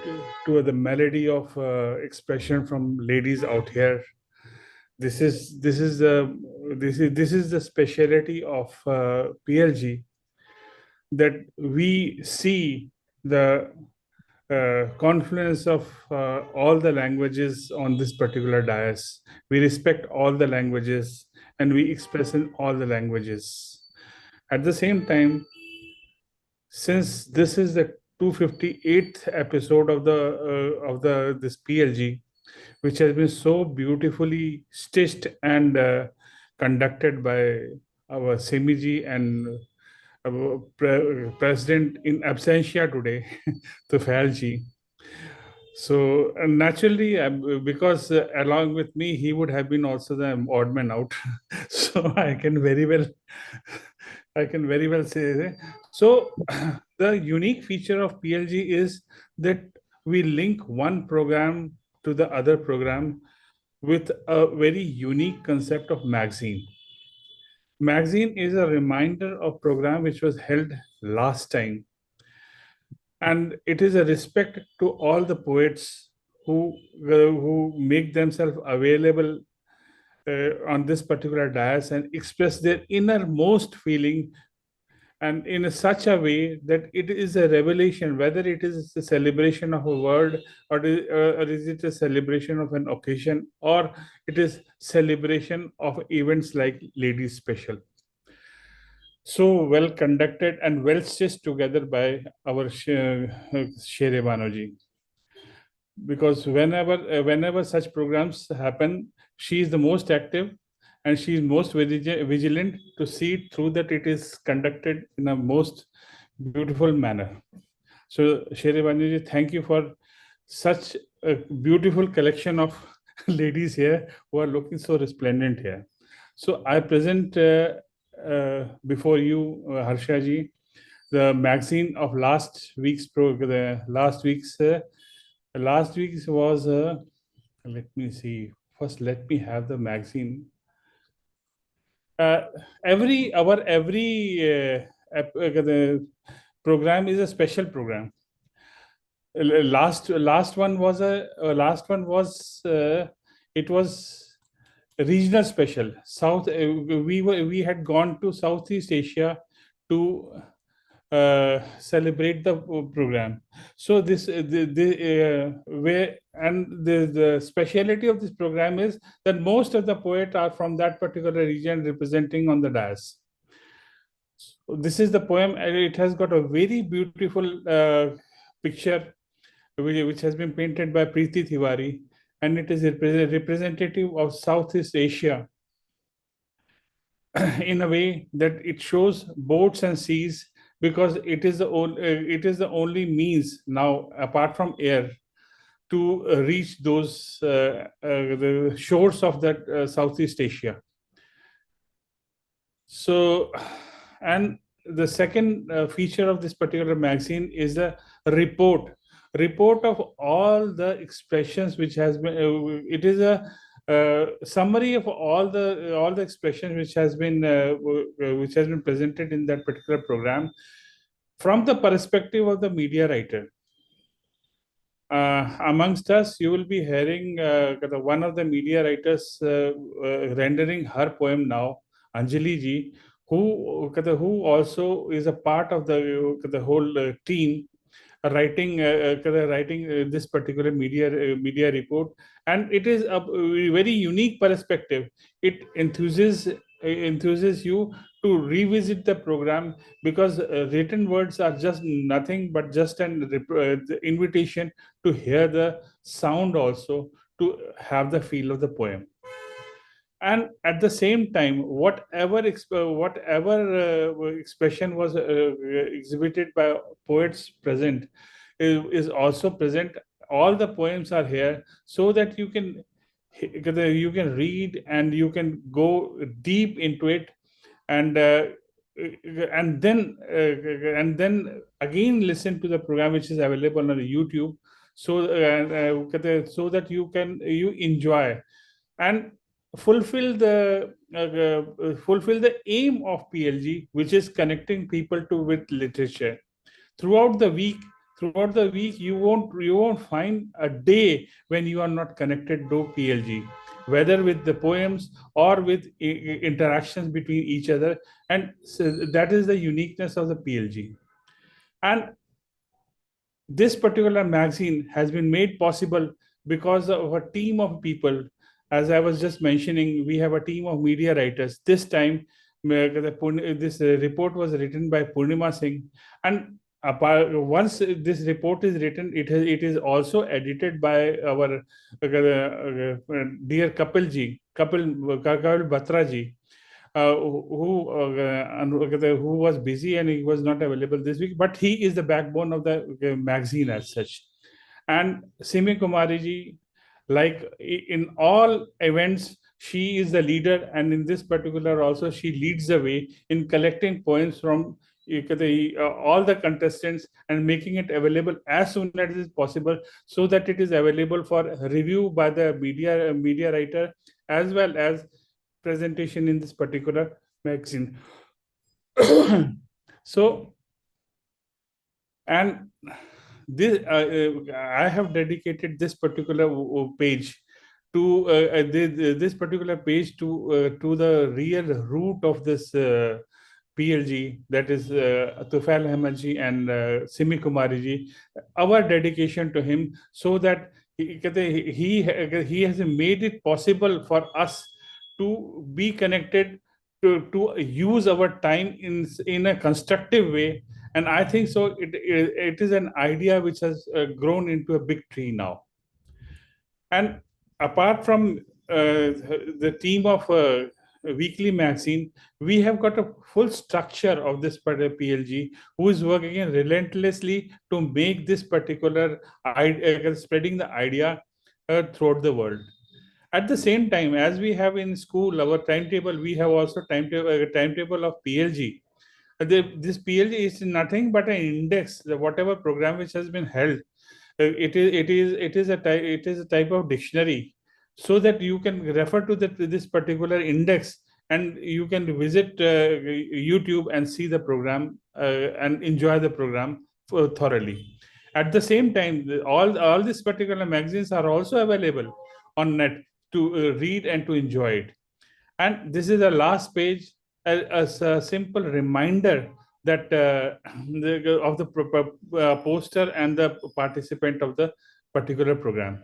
to the melody of expression from ladies out here. This is the speciality of PLG, that we see the confluence of all the languages on this particular dais. We respect all the languages and we express in all the languages. At the same time, since this is the 258th episode of this PLG, which has been so beautifully stitched and conducted by our Semiji and our president in absentia today, Tufail ji. So naturally, because along with me, he would have been also the odd man out. So I can very well say. So the unique feature of PLG is that we link one program to the other program with a very unique concept of magazine. Magazine is a reminder of program which was held last time. And it is a respect to all the poets who make themselves available on this particular dais and express their innermost feeling, and in such a way that it is a revelation, whether it is a celebration of a word, or is it a celebration of an occasion, or it is celebration of events like Ladies Special. So well conducted and well stitched together by our Shere Banerjee. Because whenever such programs happen, she is the most active and she is most vigilant to see through that it is conducted in a most beautiful manner. So Shere Banerjee, thank you for such a beautiful collection of ladies here who are looking so resplendent here. So I present before you, Harsha ji, the magazine of last week's last week's was let me see. First, let me have the magazine. Every the program is a special program. Last one was it was regional special. We had gone to Southeast Asia to celebrate the program. So this the speciality of this program is that most of the poets are from that particular region representing on the dais. So this is the poem, and it has got a very beautiful picture which has been painted by Preeti Tiwari, and it is representative of Southeast Asia in a way that it shows boats and seas, because it is the only means now, apart from air, to reach those the shores of that Southeast Asia. So, and the second feature of this particular magazine is a report of all the expressions which has been. It is a summary of all the expressions which has been presented in that particular program, from the perspective of the media writer. Amongst us, you will be hearing one of the media writers rendering her poem now, Anjali ji, who also is a part of the whole team writing this particular media report, and it is a very unique perspective. It enthuses you to revisit the program, because written words are just nothing but just an invitation to hear the sound, also to have the feel of the poem. And at the same time, whatever expression was exhibited by poets present is also present. All the poems are here, so that you can read and you can go deep into it, and then again listen to the program, which is available on YouTube, so that you enjoy and fulfill the aim of PLG, which is connecting people with literature. Throughout the week, you won't find a day when you are not connected to PLG, whether with the poems or with interactions between each other, and so that is the uniqueness of the PLG. And this particular magazine has been made possible because of a team of people. As I was just mentioning, we have a team of media writers. This time, this report was written by Purnima Singh, and once this report is written, it is also edited by our dear Kapil Batra ji, who was busy and he was not available this week, but he is the backbone of the magazine as such. And Simi Kumari ji, like in all events, she is the leader, and in this particular also she leads the way in collecting poems from all the contestants and making it available as soon as it is possible, so that it is available for review by the media writer, as well as presentation in this particular magazine. So, and this I have dedicated this particular page to this particular page to the real root of this PLG, that is Tufail Ahmed ji and Simi Kumari ji. Our dedication to him, so that he has made it possible for us to be connected, to use our time in a constructive way. And I think so it is an idea which has grown into a big tree now. And apart from the team of weekly magazine, we have got a full structure of this particular PLG, who is working relentlessly to make this particular spreading the idea throughout the world. At the same time, as we have in school, our timetable, we have also timetable of PLG. This PLG is nothing but an index, whatever program which has been held. It is a type of dictionary, so that you can refer to this particular index, and you can visit YouTube and see the program and enjoy the program thoroughly. At the same time, all these particular magazines are also available on net to read and to enjoy it. And this is the last page as a simple reminder that of the poster and the participant of the particular program.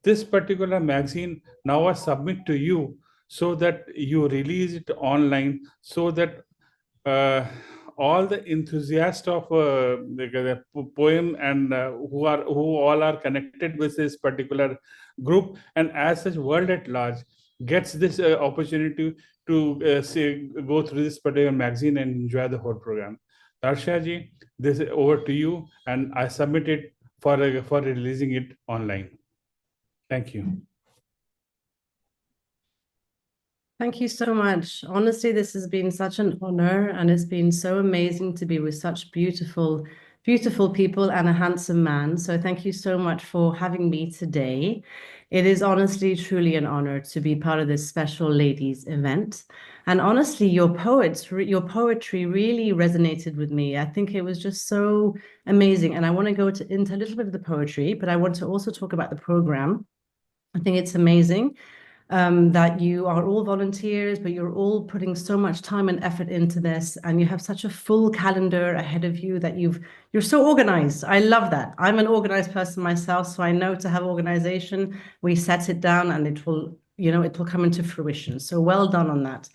This particular magazine now I submit to you, so that you release it online, so that all the enthusiasts of the poem and who all are connected with this particular group, and as such world at large, gets this opportunity to go through this particular magazine and enjoy the whole program. Darsha ji, this is over to you, and I submit it for releasing it online. Thank you. Thank you so much. Honestly, this has been such an honor, and it's been so amazing to be with such beautiful, beautiful people and a handsome man. So thank you so much for having me today. It is honestly, truly an honor to be part of this special ladies event. And honestly, your poetry really resonated with me. I think it was just so amazing. And I want to go into a little bit of the poetry, but I want to also talk about the program. I think it's amazing that you are all volunteers, but you're all putting so much time and effort into this, and you have such a full calendar ahead of you that you're so organized. I love that. I'm an organized person myself, so I know to have organization, we set it down and it will come into fruition. So well done on that.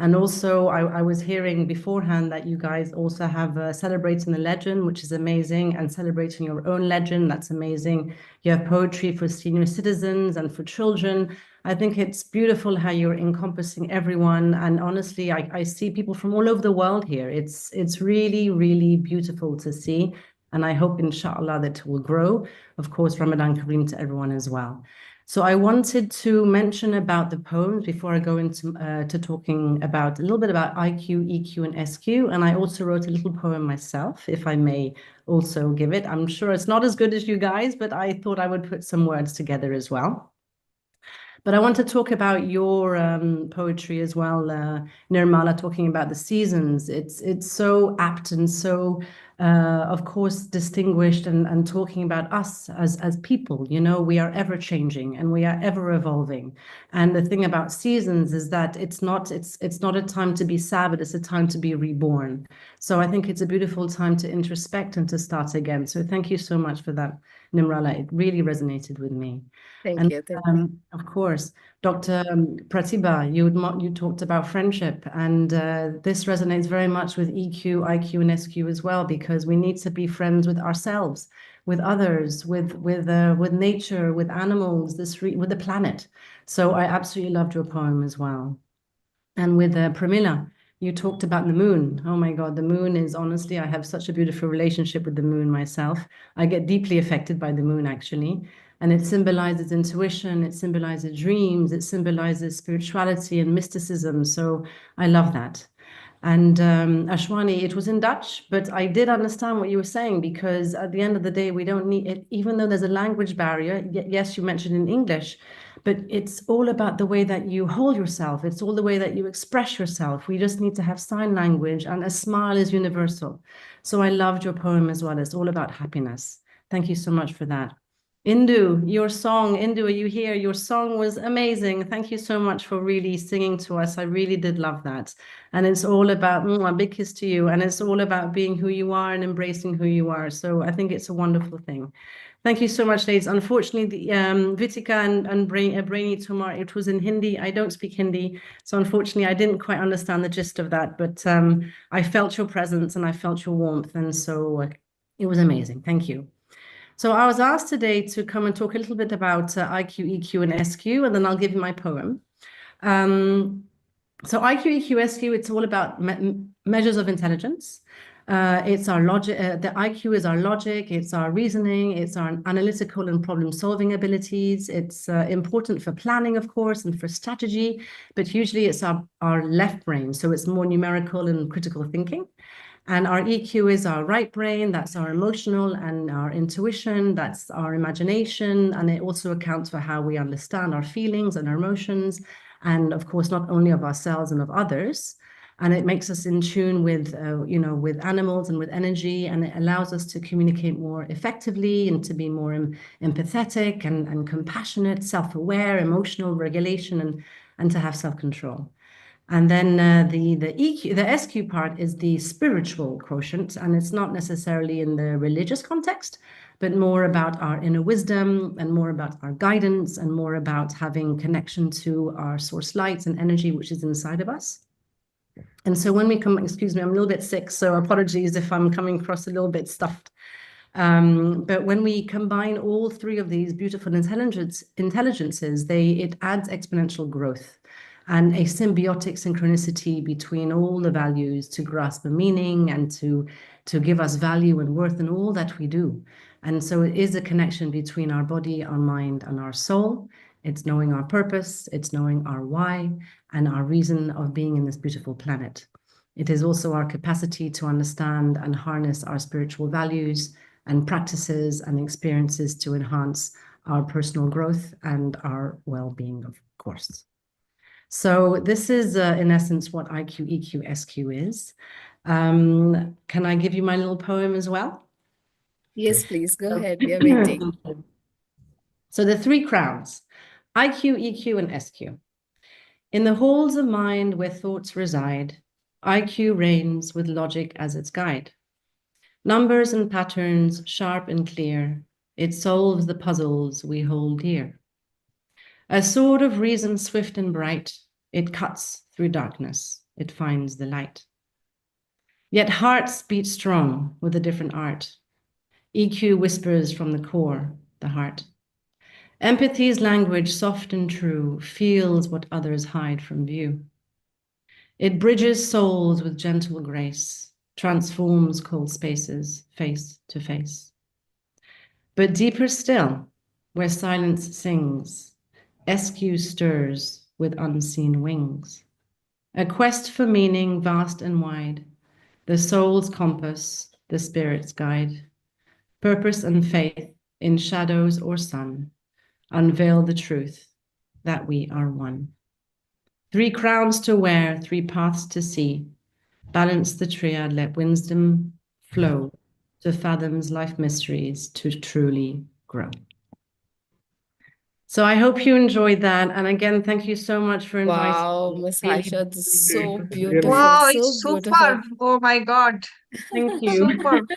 And also, I was hearing beforehand that you guys also have celebrating the legend, which is amazing, and celebrating your own legend. That's amazing. You have poetry for senior citizens and for children. I think it's beautiful how you're encompassing everyone. And honestly, I see people from all over the world here. It's really, really beautiful to see. And I hope, inshallah, that it will grow. Of course, Ramadan Kareem to everyone as well. So I wanted to mention about the poems before I go into to talking about a little bit about IQ, EQ, and SQ. And I also wrote a little poem myself, if I may also give it. I'm sure it's not as good as you guys, but I thought I would put some words together as well. But I want to talk about your poetry as well, Nirmala, talking about the seasons. It's so apt and so, of course, distinguished, and talking about us as people. We are ever changing and we are ever evolving. And the thing about seasons is that it's not a time to be sad, but it's a time to be reborn. So I think it's a beautiful time to introspect and to start again. So thank you so much for that, Nimrala. It really resonated with me. Thank you. Of course, Dr. Pratibha, you talked about friendship, and this resonates very much with EQ, IQ, and SQ as well, because we need to be friends with ourselves, with others, with nature, with animals, with the planet. So I absolutely loved your poem as well. And with Pramila, you talked about the moon. Oh my God, the moon is honestly, I have such a beautiful relationship with the moon myself. I get deeply affected by the moon, actually. And it symbolizes intuition, it symbolizes dreams, it symbolizes spirituality and mysticism. So I love that. And Ashwani, it was in Dutch, but I did understand what you were saying, because at the end of the day, we don't need it, even though there's a language barrier. Yes, you mentioned in English, but it's all about the way that you hold yourself. It's all the way that you express yourself. We just need to have sign language, and a smile is universal. So I loved your poem as well. It's all about happiness. Thank you so much for that. Indu, your song, Indu, are you here? Your song was amazing. Thank you so much for really singing to us. I really did love that. And it's all about, a big kiss to you. And it's all about being who you are and embracing who you are. So I think it's a wonderful thing. Thank you so much, ladies. Unfortunately, Vitika and Brainy Tomar, it was in Hindi. I don't speak Hindi. So unfortunately, I didn't quite understand the gist of that. But I felt your presence and I felt your warmth. And so it was amazing. Thank you. So I was asked today to come and talk a little bit about IQ, EQ, and SQ, and then I'll give you my poem. So IQ, EQ, SQ, it's all about measures of intelligence. It's our logic. The IQ is our logic. It's our reasoning. It's our analytical and problem-solving abilities. It's important for planning, of course, and for strategy. But usually, it's our left brain, so it's more numerical and critical thinking. And our EQ is our right brain. That's our emotional and our intuition. That's our imagination, and it also accounts for how we understand our feelings and our emotions, and of course, not only of ourselves and of others. And it makes us in tune with, with animals and with energy, and it allows us to communicate more effectively and to be more empathetic and compassionate, self-aware, emotional regulation, and to have self-control. And then the EQ, the SQ part is the spiritual quotient, and it's not necessarily in the religious context, but more about our inner wisdom and more about our guidance and more about having connection to our source light and energy, which is inside of us. And so when we come, excuse me, I'm a little bit sick, so apologies if I'm coming across a little bit stuffed. But when we combine all three of these beautiful intelligences, it adds exponential growth and a symbiotic synchronicity between all the values to grasp a meaning and to give us value and worth in all that we do. And so it is a connection between our body, our mind, and our soul. It's knowing our purpose, it's knowing our why, and our reason of being in this beautiful planet. It is also our capacity to understand and harness our spiritual values and practices and experiences to enhance our personal growth and our well-being, of course. So this is, in essence, what IQ, EQ, SQ is. Can I give you my little poem as well? Yes, please, go ahead. We are waiting. So the three crowns, IQ, EQ, and SQ. In the halls of mind where thoughts reside, IQ reigns with logic as its guide. Numbers and patterns sharp and clear, it solves the puzzles we hold dear. A sword of reason swift and bright, it cuts through darkness, it finds the light. Yet hearts beat strong with a different art. EQ whispers from the core, the heart. Empathy's language, soft and true, feels what others hide from view. It bridges souls with gentle grace, transforms cold spaces face to face. But deeper still, where silence sings, SQ stirs with unseen wings. A quest for meaning vast and wide, the soul's compass, the spirit's guide. Purpose and faith in shadows or sun, unveil the truth that we are one. 3 crowns to wear, 3 paths to see. Balance the triad, let wisdom flow to fathoms life mysteries to truly grow. So I hope you enjoyed that. And again, thank you so much for inviting Wow, me. Miss Really, Aisha, this is so really beautiful, Wow, so it's beautiful. superb. Oh my God. Thank you. Superb.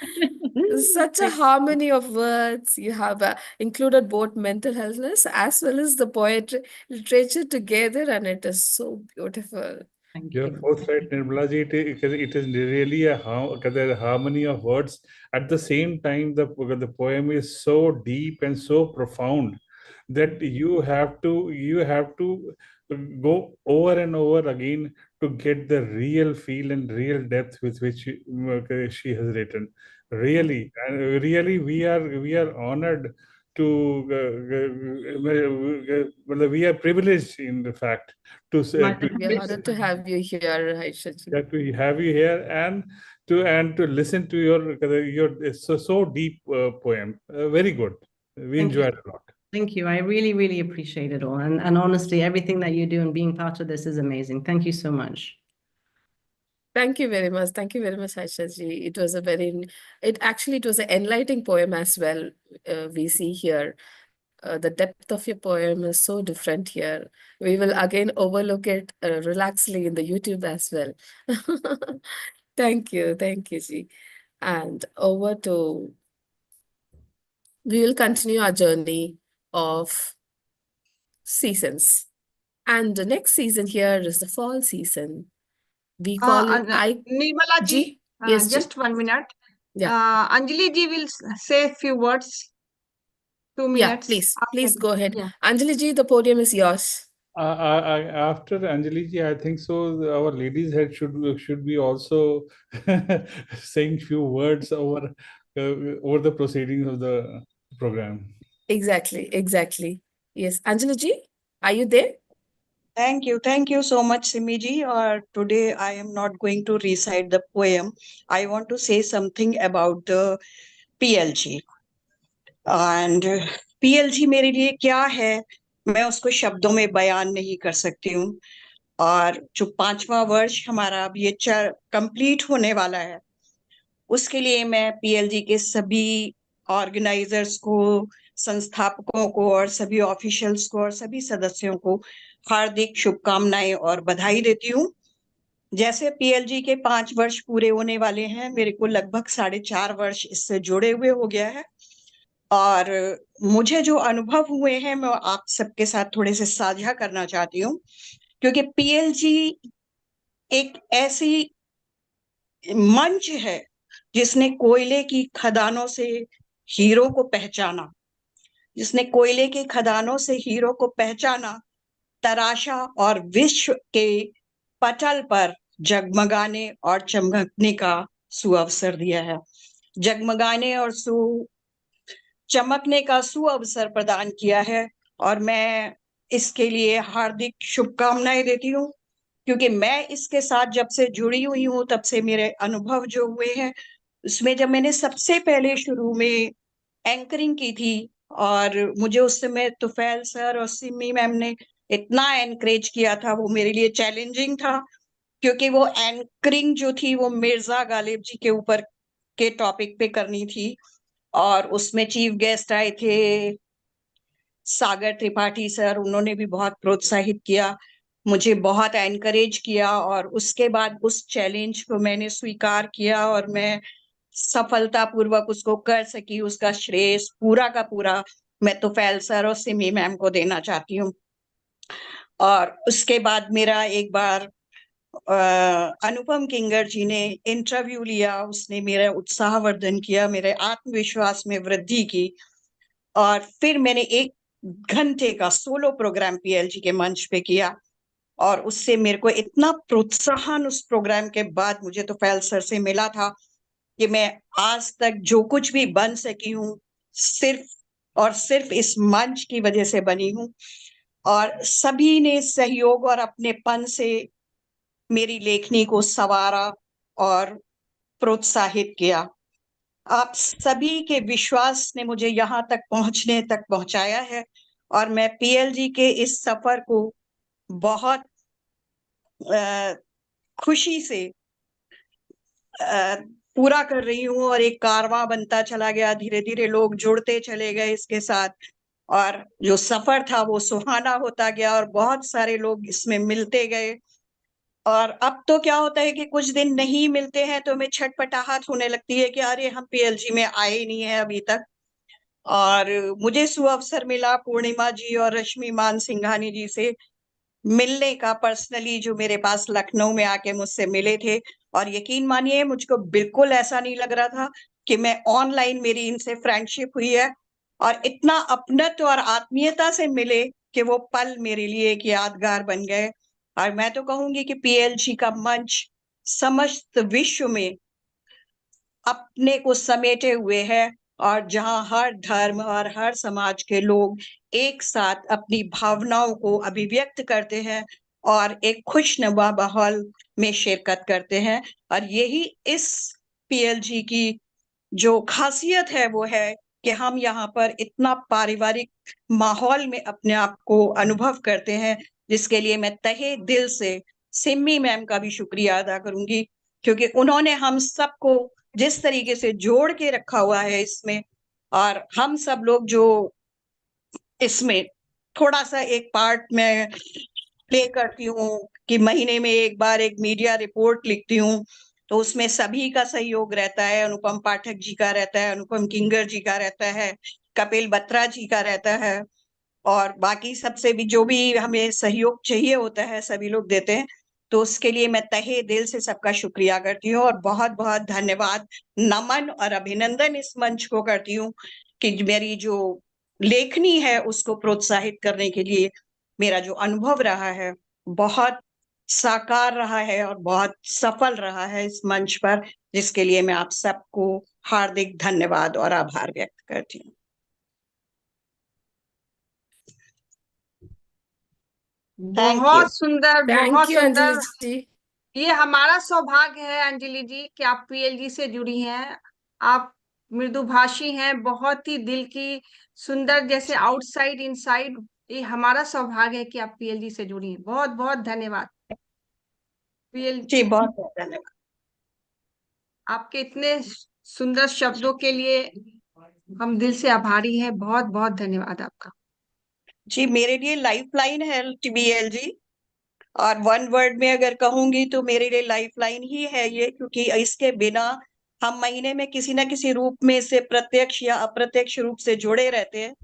Such a harmony of words. You have included both mental healthness as well as the poetry, literature together, and it is so beautiful. Thank You're you. forthright, Nirmalaji. It is really a harmony of words. At the same time, the poem is so deep and so profound that you have to go over and over again to get the real feel and real depth with which she has written. Really, and really, we are honored to we are privileged in the fact to We are honored to have you here, Aisha ji. that we have you here and to listen to your so deep poem. Very good. We Thank you. enjoyed a lot. Thank you. I really, really appreciate it all. And honestly, everything that you do and being part of this is amazing. Thank you so much. Thank you very much. Thank you very much, Aisha ji. It was it was an enlightening poem as well. We see here. The depth of your poem is so different here. We will again overlook it relaxedly in the YouTube as well. Thank you, ji. And we will continue our journey of seasons. And the next season here is the fall season. We call it Nirmala ji, Yes, just 1 minute. Yeah. Anjali ji will say a few words. 2 minutes. Yeah, please go ahead. Yeah. Anjali ji, the podium is yours. After Anjali ji, I think so. Our ladies' head should be also saying few words over the proceedings of the program. Exactly. Yes, Anjali ji, are you there? Thank you so much, Simi ji. Today I am not going to recite the poem. I want to say something about the PLG. And PLG मेरे लिए क्या है, मैं उसको शब्दों में बयान नहीं कर सकती हूँ। और जो 5वां वर्ष हमारा अब ये कंप्लीट होने वाला है, उसके लिए मैं PLG के सभी ऑर्गेनाइजर्स को, संस्थापकों को और सभी ऑफिशियल्स को और सभी सदस्यों को हार्दिक शुभकामनाएं और बधाई देती हूँ। जैसे PLG के 5 वर्ष पूरे होने वाले हैं, मेरे को लगभग 4.5 वर्ष इससे जुड़े हुए हो गया है। और मुझे जो अनुभव हुए हैं, मैं आप सबके साथ थोड़े से साझा करना चाहती हूँ, क्योंकि PLG एक ऐसी मंच है जिसने कोयले की खदानों से हीरो को पहचाना, जिसने कोयले की खदानों से हीरो को पहचाना, तराशा और विश्व के पटल पर जगमगाने और चमकने का सुअवसर दिया है, जगमगाने और चमकने का सुअवसर प्रदान किया है। और मैं इसके लिए हार्दिक शुभकामनाएं देती हूँ, क्योंकि मैं इसके साथ जब से जुड़ी हुई हूँ, तब से मेरे अनुभव जो हुए हैं, उसमें जब मैंने सबसे पहले शुरू में एंकरिंग की थी, और मुझे उस समय तुफैल सर और सिमी मैम ने इतना एनकरेज किया था, वो मेरे लिए चैलेंजिंग था, क्योंकि वो एंकरिंग जो थी वो मिर्जा गालिब जी के ऊपर के टॉपिक पे करनी थी। और उसमें चीफ गेस्ट आए थे सागर त्रिपाठी सर, उन्होंने भी बहुत प्रोत्साहित किया, मुझे बहुत एनकरेज किया। और उसके बाद उस चैलेंज को मैंने स्वीकार किया और मैं सफलतापूर्वक उसको कर सकी। उसका श्रेय पूरा का पूरा मैं तुफैल सर और सिमी मैम को देना चाहती हूँ। और उसके बाद मेरा एक बार अनुपम किंगर जी ने इंटरव्यू लिया, उसने मेरा उत्साहवर्धन किया, मेरे आत्मविश्वास में वृद्धि की। और फिर मैंने 1 घंटे का सोलो प्रोग्राम PLG के मंच पे किया, और उससे मेरे को इतना प्रोत्साहन उस प्रोग्राम के बाद मुझे तो फैल सर से मिला था कि मैं आज तक जो कुछ भी बन सकी हूँ, सिर्फ और सिर्फ इस मंच की वजह से बनी हूँ। और सभी ने सहयोग और अपनेपन से मेरी लेखनी को संवारा और प्रोत्साहित किया। आप सभी के विश्वास ने मुझे यहाँ तक पहुंचने तक पहुंचाया है, और मैं PLG के इस सफर को बहुत खुशी से पूरा कर रही हूँ, और एक कारवां बनता चला गया, धीरे धीरे लोग जुड़ते चले गए इसके साथ, और जो सफर था वो सुहाना होता गया, और बहुत सारे लोग इसमें मिलते गए। और अब तो क्या होता है कि कुछ दिन नहीं मिलते हैं तो हमें छटपटाहट होने लगती है कि अरे हम PLG में आए ही नहीं है अभी तक। और मुझे सुअवसर मिला पूर्णिमा जी और रश्मि मान सिंघानी जी से मिलने का, पर्सनली, जो मेरे पास लखनऊ में आके मुझसे मिले थे। और यकीन मानिए, मुझको बिल्कुल ऐसा नहीं लग रहा था कि मैं ऑनलाइन मेरी इनसे फ्रेंडशिप हुई है, और इतना अपनत्व और आत्मीयता से मिले कि वो पल मेरे लिए एक यादगार बन गए। और मैं तो कहूंगी कि PLG का मंच समस्त विश्व में अपने को समेटे हुए है, और जहां हर धर्म और हर समाज के लोग एक साथ अपनी भावनाओं को अभिव्यक्त करते हैं और एक खुशनुमा माहौल में शिरकत करते हैं। और यही इस PLG की जो खासियत है वो है कि हम यहाँ पर इतना पारिवारिक माहौल में अपने आप को अनुभव करते हैं, जिसके लिए मैं तहे दिल से सिम्मी मैम का भी शुक्रिया अदा करूंगी, क्योंकि उन्होंने हम सबको जिस तरीके से जोड़ के रखा हुआ है इसमें, और हम सब लोग जो इसमें थोड़ा सा एक पार्ट में प्ले करती हूँ कि महीने में एक बार एक मीडिया रिपोर्ट लिखती हूँ, तो उसमें सभी का सहयोग रहता है। अनुपम पाठक जी का रहता है, अनुपम किंगर जी का रहता है, कपिल बत्रा जी का रहता है, और बाकी सबसे भी जो भी हमें सहयोग चाहिए होता है सभी लोग देते हैं। तो उसके लिए मैं तहे दिल से सबका शुक्रिया करती हूँ, और बहुत बहुत धन्यवाद, नमन और अभिनंदन इस मंच को करती हूँ कि मेरी जो लेखनी है उसको प्रोत्साहित करने के लिए मेरा जो अनुभव रहा है बहुत साकार रहा है और बहुत सफल रहा है इस मंच पर, जिसके लिए मैं आप सबको हार्दिक धन्यवाद और आभार व्यक्त करती हूँ। बहुत सुंदर, Thank बहुत you, सुंदर। Anjali ji. ये हमारा सौभाग्य है अंजलि जी कि आप पीएलजी से जुड़ी हैं। आप मृदुभाषी हैं, बहुत ही दिल की सुंदर, जैसे आउटसाइड इनसाइड। ये हमारा सौभाग्य है कि आप पीएलजी से जुड़ी हैं। बहुत बहुत धन्यवाद जी, बहुत बहुत धन्यवाद आपके इतने सुंदर शब्दों के लिए। हम दिल से आभारी हैं। बहुत बहुत धन्यवाद आपका। जी। मेरे लिए लाइफलाइन है पीएलजी, और वन वर्ड में अगर कहूंगी तो मेरे लिए लाइफलाइन ही है ये, क्योंकि इसके बिना हम महीने में किसी न किसी रूप में से प्रत्यक्ष या अप्रत्यक्ष रूप से जुड़े रहते हैं।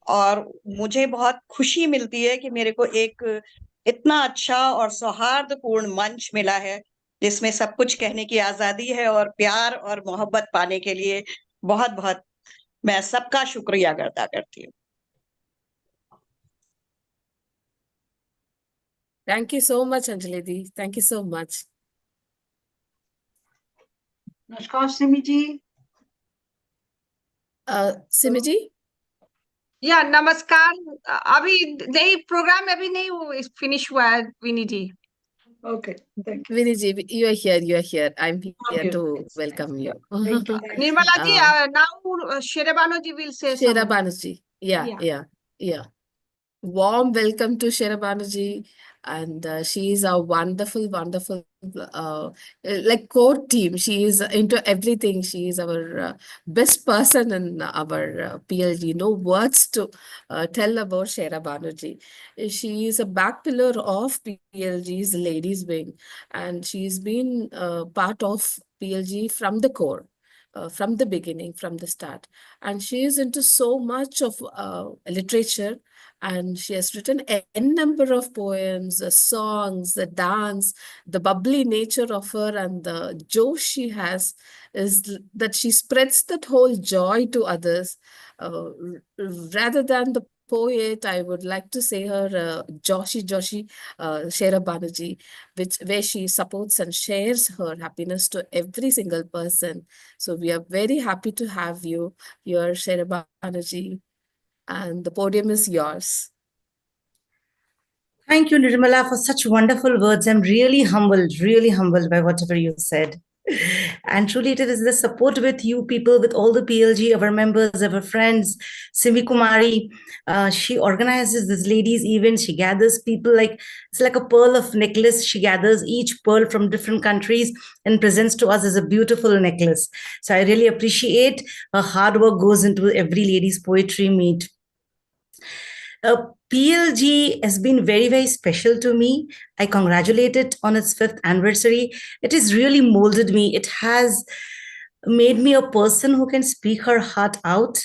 और मुझे बहुत खुशी मिलती है कि मेरे को एक इतना अच्छा और सौहार्दपूर्ण मंच मिला है, जिसमें सब कुछ कहने की आजादी है, और प्यार और मोहब्बत पाने के लिए बहुत बहुत मैं सबका शुक्रिया अदा करती हूँ। Thank you so much, Anjali ji. Thank you so much. नमस्कार सिमी जी। Simi ji? या नमस्कार। अभी नहीं, प्रोग्राम अभी नहीं फिनिश हुआ है विनी जी। Okay, thank you. Vinny ji, you are here. You are here. I'm here Okay. to welcome you. Thank you. Nirmala ji, now Sherebano ji will say Shera something. Banerjee. Yeah, Yeah. yeah. Warm welcome to Shera Banerjee. And she is a wonderful, wonderful, like core team. She is into everything. She is our best person in our PLG. No words to tell about Shera Banerjee. She is a back pillar of PLG's ladies wing, and she's been part of PLG from the core. From the beginning, from the start. And she is into so much of literature, and she has written n number of poems, songs, the dance, the bubbly nature of her, and the joy she has is that she spreads that whole joy to others. Rather than the poet, I would like to say her Joshi Shera Banerjee, where she supports and shares her happiness to every single person. So we are very happy to have you here, Shera Banerjee, and the podium is yours. Thank you, Nirmala, for such wonderful words. I'm really humbled by whatever you said. And truly, it is the support with you people, with all the PLG, our members, our friends. Simi Kumari, she organizes this ladies' event. She gathers people it's like a pearl of necklace. She gathers each pearl from different countries and presents to us as a beautiful necklace. So I really appreciate her hard work goes into every ladies' poetry meet. PLG has been very, very special to me. I congratulate it on its 5th anniversary. It has really molded me. It has made me a person who can speak her heart out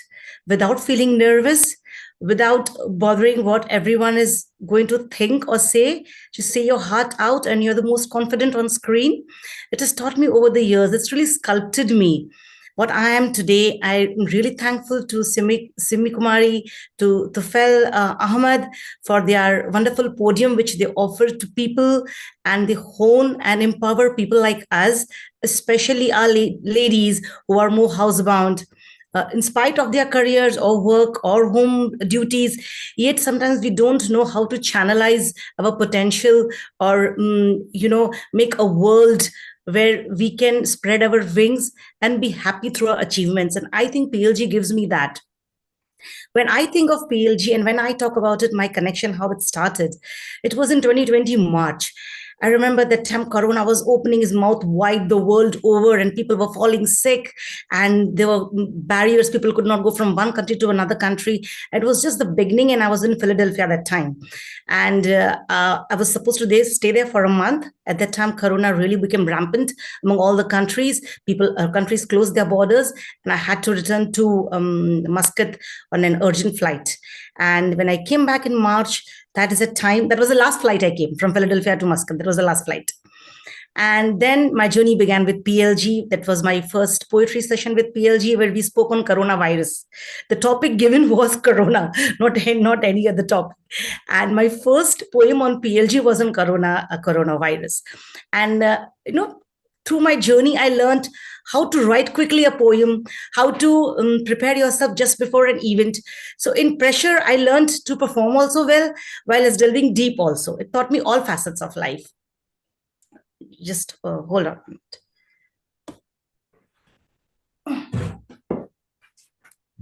without feeling nervous, without bothering what everyone is going to think or say. Just say your heart out and you're the most confident on screen. It has taught me over the years. It's really sculpted me. What I am today, I'm really thankful to Simi Kumari, to Tufel Ahmad for their wonderful podium, which they offer to people, and they hone and empower people like us, especially our ladies who are more housebound. In spite of their careers or work or home duties, yet sometimes we don't know how to channelize our potential or, make a world where we can spread our wings and be happy through our achievements. And I think PLG gives me that. When I think of PLG and when I talk about it, my connection, how it started, it was in 2020 March. I remember that time Corona was opening his mouth wide the world over and people were falling sick and there were barriers. People could not go from one country to another country. It was just the beginning and I was in Philadelphia at that time. And I was supposed to stay there for a month. At that time, Corona really became rampant among all the countries. Countries closed their borders and I had to return to Muscat on an urgent flight. And when I came back in March, that was the last flight I came from Philadelphia to Muscat. That was the last flight. And then my journey began with PLG. That was my first poetry session with PLG, where we spoke on coronavirus. The topic given was corona, not any other topic. And my first poem on PLG was on coronavirus. And through my journey, I learned how to write quickly a poem, how to prepare yourself just before an event. So in pressure, I learned to perform also well, while as delving deep also. It taught me all facets of life. Just hold on a minute.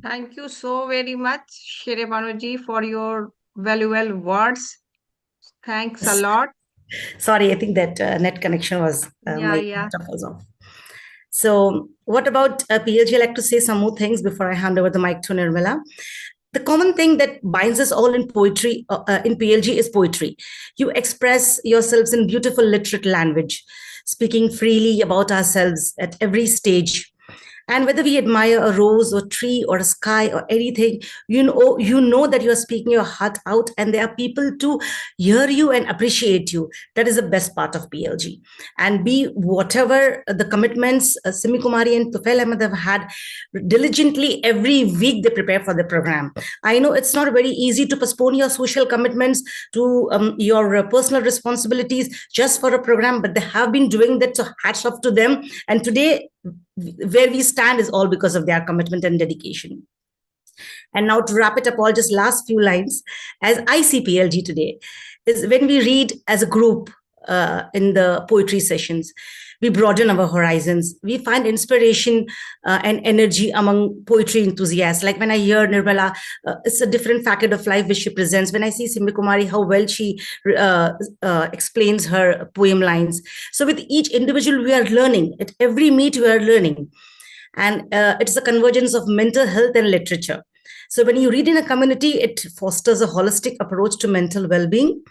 Thank you so very much, Sherebanu for your valuable words. Thanks a lot. Sorry, I think that net connection was my laptop was off. So what about PLG? I'd like to say some more things before I hand over the mic to Nirmala. The common thing that binds us all in poetry, in PLG, is poetry. You express yourselves in beautiful literate language, speaking freely about ourselves at every stage. And whether we admire a rose or tree or a sky or anything, you know that you are speaking your heart out, and there are people to hear you and appreciate you. That is the best part of PLG. And be whatever the commitments Simi Kumari and Tufail Ahmed have had, diligently every week they prepare for the program. I know it's not very easy to postpone your social commitments to your personal responsibilities just for a program, but they have been doing that, so hats off to them. And today, where we stand is all because of their commitment and dedication. And now to wrap it up, all just last few lines, as I see PLG today, is when we read as a group in the poetry sessions, we broaden our horizons. We find inspiration and energy among poetry enthusiasts. Like when I hear Nirmala, it's a different facet of life which she presents. When I see Simi Kumari, how well she explains her poem lines. So with each individual, we are learning. At every meet, we are learning. And it's a convergence of mental health and literature. So when you read in a community, it fosters a holistic approach to mental well-being.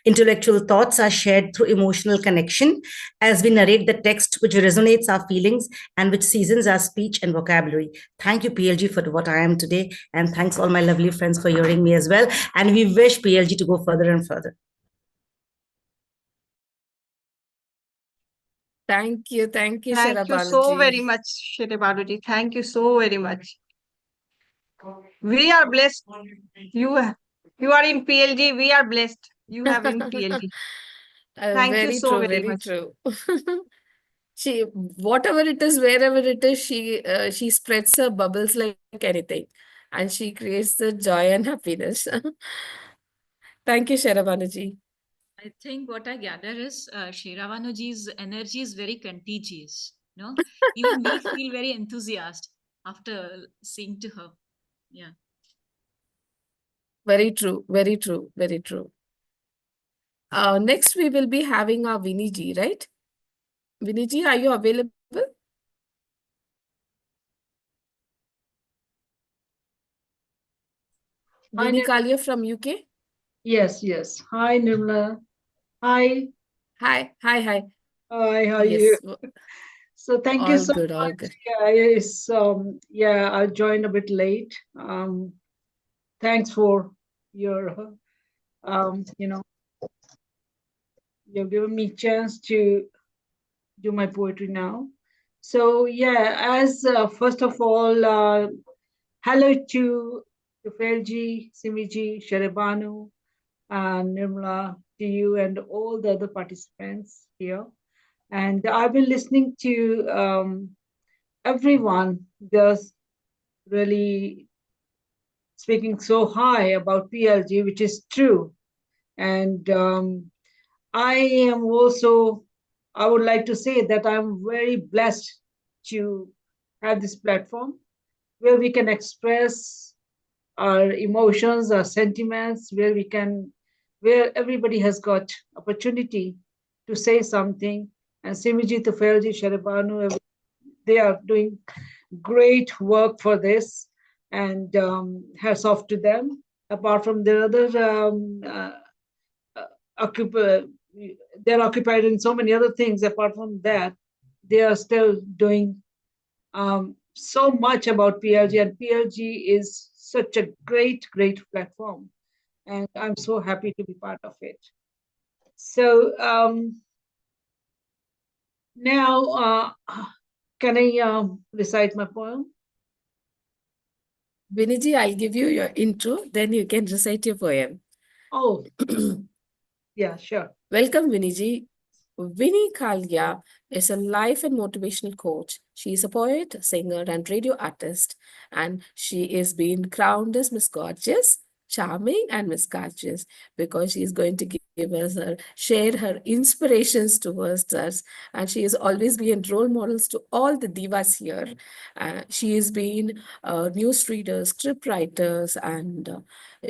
Intellectual thoughts are shared through emotional connection as we narrate the text, which resonates our feelings and which seasons our speech and vocabulary. Thank you, PLG, for what I am today. And thanks all my lovely friends for hearing me as well. And we wish PLG to go further and further. Thank you. Thank you, Thank you so Sherebanu very much, Sherebanu. Thank you so very much. We are blessed. You are in PLG. We are blessed. You have in PLG. Thank you Very so true, very very much. true. She, whatever it is, wherever it is, she spreads her bubbles like anything, and she creates the joy and happiness. Thank you, Sherebanu. I think what I gather is Sheeravanuji's energy is very contagious. No, even we feel very enthusiastic after seeing to her. Yeah. Very true, very true, very true. Next, we will be having our Vinny ji, right? Vinny ji, are you available? Vinny Kalia from UK? Yes, yes. Hi, Nirmala. Hi. Hi, hi, hi. Hi, how are Yes. you? So thank you All so good, all much. good. Yeah, yes, yeah, I joined a bit late. Thanks for your, you've given me a chance to do my poetry now. So yeah, as first of all, hello to Tufailji, Simiji, Sherebanu, and Nirmala, to you and all the other participants here. And I've been listening to everyone just really speaking so high about PLG, which is true. And I am also, I would like to say that I'm very blessed to have this platform where we can express our emotions, our sentiments, where everybody has got opportunity to say something. And Simiji, Tufailji, Sherebanu, they are doing great work for this, and hats off to them. Apart from their other they're occupied in so many other things. Apart from that, they are still doing so much about PLG, and PLG is such a great platform, and I'm so happy to be part of it. So Now, can I recite my poem? Viniji, I'll give you your intro, then you can recite your poem. Oh, yeah, sure. Welcome, Viniji. Vinnie Kalia is a life and motivational coach. She is a poet, singer, and radio artist, and she is being crowned as Miss Gorgeous, Charming, and Miss Gorgeous because she is going to give us share her inspirations towards us, and she is always being role models to all the divas here. She has been news reader, script writers, and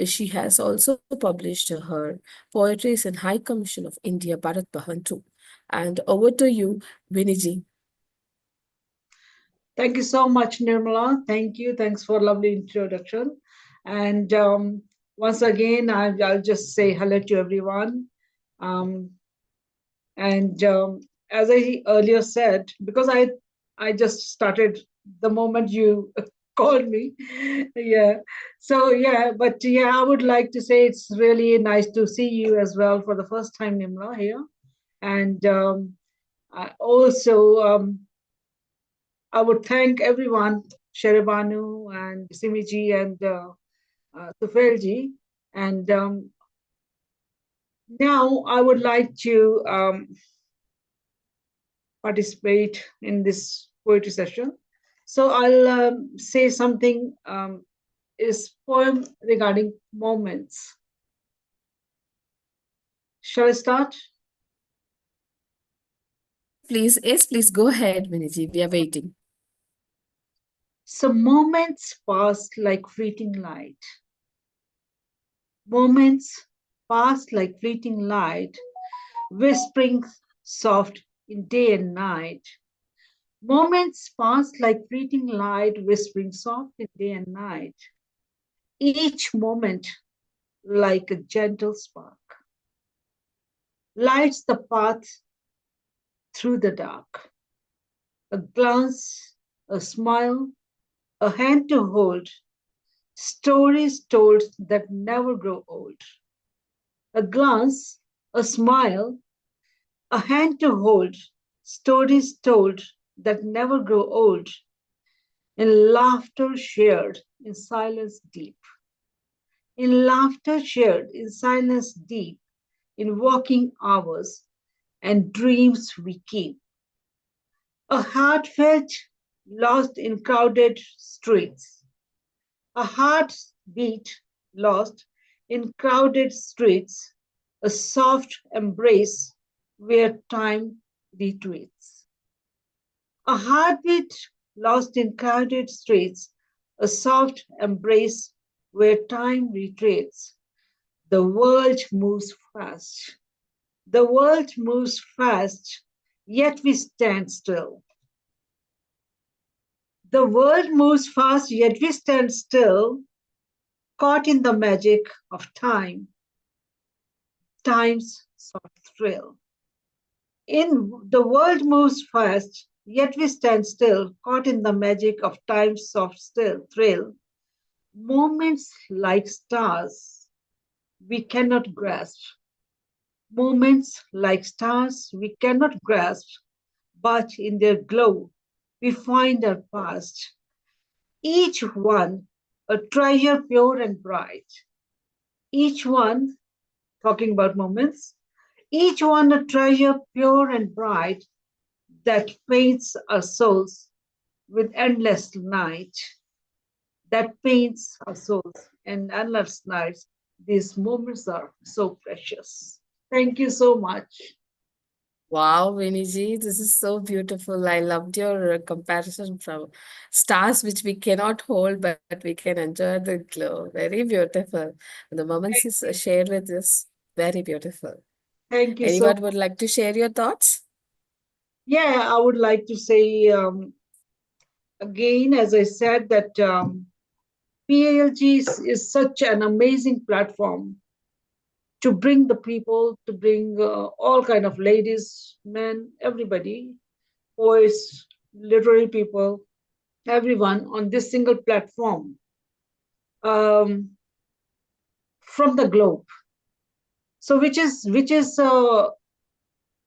she has also published her poetries in High Commission of India, Bharat Bhavan too. And over to you, Viniji. Thank you so much, Nirmala. Thank you. Thanks for a lovely introduction. And once again, I'll just say hello to everyone. As I earlier said, because I just started the moment you called me. Yeah. So yeah, but yeah, I would like to say it's really nice to see you as well for the first time, Nirmala, here. And I also I would thank everyone, Sherebanu and Simiji and Tufelji. And now I would like to participate in this poetry session. So I'll say something is poem regarding moments. Shall I start? Please, yes, please go ahead, Viniji. We are waiting. So moments pass like fleeting light. Moments pass like fleeting light, whispering soft in day and night. Moments pass like fleeting light, whispering soft in day and night. Each moment like a gentle spark lights the path through the dark. A glance, a smile, a hand to hold, stories told that never grow old. A glance, a smile, a hand to hold, stories told that never grow old, in laughter shared in silence deep. In laughter shared in silence deep, in walking hours and dreams we keep. A heartfelt lost in crowded streets. A heartbeat lost in crowded streets. A soft embrace where time retreats. A heartbeat lost in crowded streets. A soft embrace where time retreats. The world moves fast. The world moves fast, yet we stand still. The world moves fast, yet we stand still, caught in the magic of time, time's soft thrill. The world moves fast, yet we stand still, caught in the magic of time's soft thrill. Moments like stars we cannot grasp. Moments like stars we cannot grasp, but in their glow we find our past. Each one a treasure pure and bright. Each one, talking about moments, each one a treasure pure and bright that paints our souls with endless night. That paints our souls in endless nights. These moments are so precious. Thank you so much. Wow, Viniji, this is so beautiful. I loved your comparison from stars, which we cannot hold, but we can enjoy the glow. Very beautiful. The moments you shared with us, very beautiful. Thank you Anyone so would like to share your thoughts? Yeah, I would like to say again, as I said, that PLG is such an amazing platform to bring the people, to bring all kind of ladies, men, everybody, poets, literary people, everyone on this single platform from the globe. So which is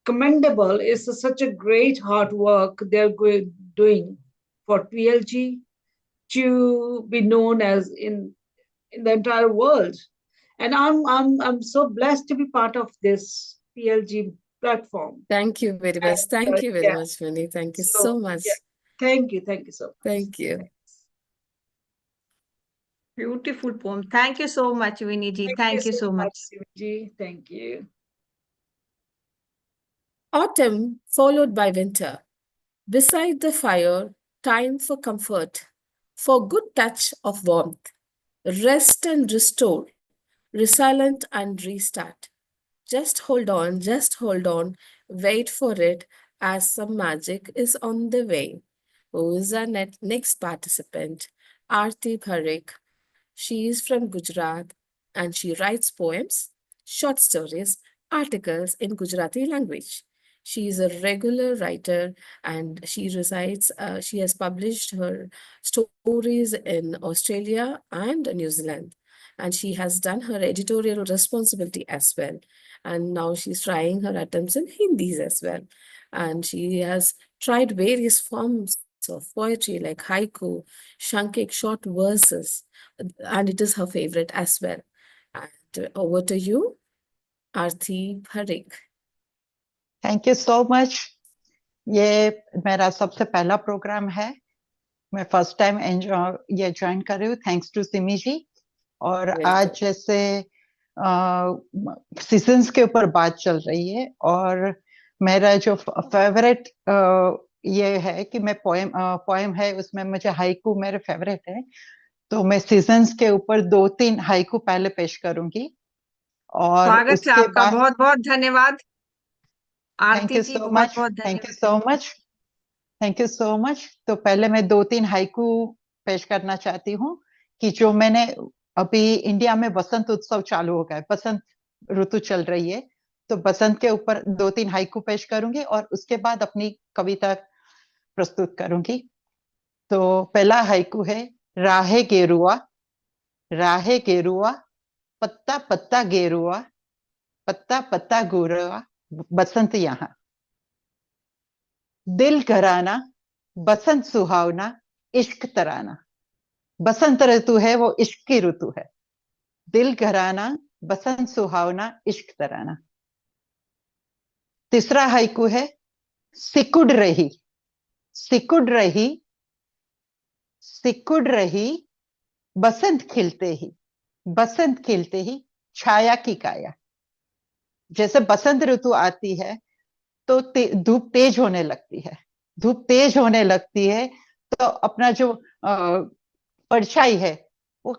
commendable. It's such a great hard work they're doing for PLG to be known as in the entire world. And I'm so blessed to be part of this PLG platform. Thank you very much. And, Thank you very yeah, much, Vinny. Thank you so so much. yeah, thank you so much. Thank you. Beautiful poem. Thank you so much, Vinny ji. Thank you so much. Simiji. Thank you. Autumn followed by winter. Beside the fire, time for comfort, for good touch of warmth, rest and restore, resilient and restart. Just hold on, wait for it as some magic is on the way. Who is our next participant? Aarti Parekh. She is from Gujarat and she writes poems, short stories, articles in Gujarati language. She is a regular writer and she has published her stories in Australia and New Zealand. And she has done her editorial responsibility as well. And now she's trying her attempts in Hindi as well. And she has tried various forms of poetry like haiku, shankik, short verses, and it is her favorite as well. And over to you, Aarti Parekh. Thank you so much. ये मेरा सबसे पहला programme है. मैं first time ये join कर रही हूँ. थैंक्स टू सिमी जी. और आज जैसे सीजन्स के ऊपर बात चल रही है और मेरा जो फेवरेट ये है कि मैं पोएम है उसमें मुझे हाइकू मेरे फेवरेट है. तो मैं सीजन्स के ऊपर 2-3 हाइकू पहले पेश करूंगी और स्वागत है आपका. बहुत बहुत धन्यवाद आरती जी. बहुत बहुत धन्यवाद. Thank you so much. Thank you so much. तो पहले मैं 2-3 हाइकू पेश करना चाहती हूँ कि जो मैंने अभी इंडिया में बसंत उत्सव चालू हो गया है, बसंत ऋतु चल रही है, तो बसंत के ऊपर 2-3 हाइकू पेश करूंगी और उसके बाद अपनी कविता प्रस्तुत करूंगी. तो पहला हाइकू है राहे गेरुआ. राहे गेरुआ, पत्ता पत्ता गेरुआ, पत्ता पत्ता गुरुआ, बसंत यहाँ. दिल घराना, बसंत सुहावना, इश्क तराना. बसंत ऋतु है वो इश्क की ऋतु है. दिल घराना, बसंत सुहावना, इश्क तराना. तीसरा हाइकू है सिकुड़ रही. सिकुड़ रही, सिकुड़ रही, बसंत खिलते ही, बसंत खिलते ही छाया की काया. जैसे बसंत ऋतु आती है तो धूप तेज होने लगती है. धूप तेज होने लगती है तो अपना जो परछाई है वो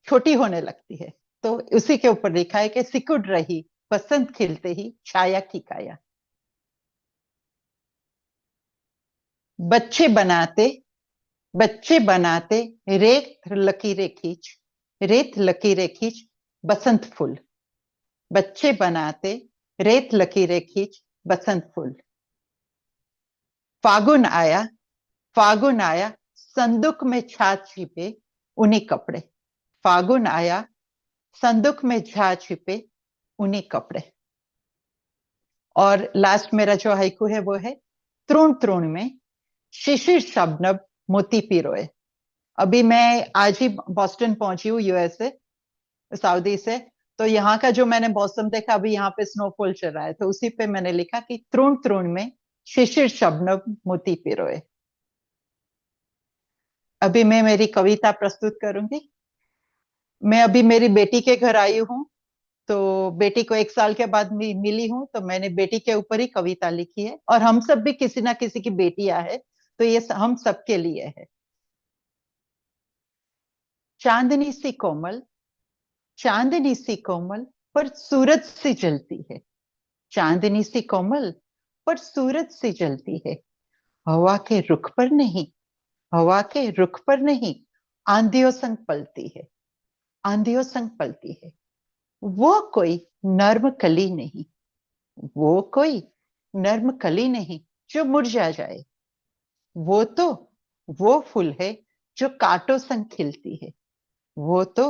छोटी होने लगती है. तो उसी के ऊपर लिखा है कि सिकुड़ रही, बसंत खिलते ही छाया की काया. बच्चे बनाते, बच्चे बनाते, रेत लकीरें खींच, रेत लकीरें खींच, बसंत फूल. बच्चे बनाते, रेत लकीरें खींच, बसंत फूल. फागुन आया, फागुन आया, संदूक में छाछ छिपे उन्हीं कपड़े. फागुन आया, संदूक में छाछ छिपे उन्हीं कपड़े. और लास्ट मेरा जो हाइकू है वो है तृण तृण में शिशिर शबनम मोती पिरोए. अभी मैं आज ही बॉस्टन पहुंची हूँ यूएस से, सऊदी से. तो यहाँ का जो मैंने मौसम देखा, अभी यहाँ पे स्नोफॉल चल रहा है, तो उसी पे मैंने लिखा कि तृण तृण में शिशिर शबनम मोती पिरोए. अभी मैं मेरी कविता प्रस्तुत करूंगी. मैं अभी मेरी बेटी के घर आई हूँ, तो बेटी को 1 साल के बाद मिली हूँ, तो मैंने बेटी के ऊपर ही कविता लिखी है. और हम सब भी किसी ना किसी की बेटियां है, तो ये हम सबके लिए है. चांदनी सी कोमल, चांदनी सी कोमल पर सूरज सी जलती है. चांदनी सी कोमल पर सूरज सी जलती है. हवा के रुख पर नहीं, हवा के रुख पर नहीं, आंधियों संग पलती है, आंधियों संग पलती है. वो कोई नर्म कली नहीं, वो कोई नर्म कली नहीं जो मुरझा जाए. वो तो वो फूल है जो कांटों संग खिलती है. वो तो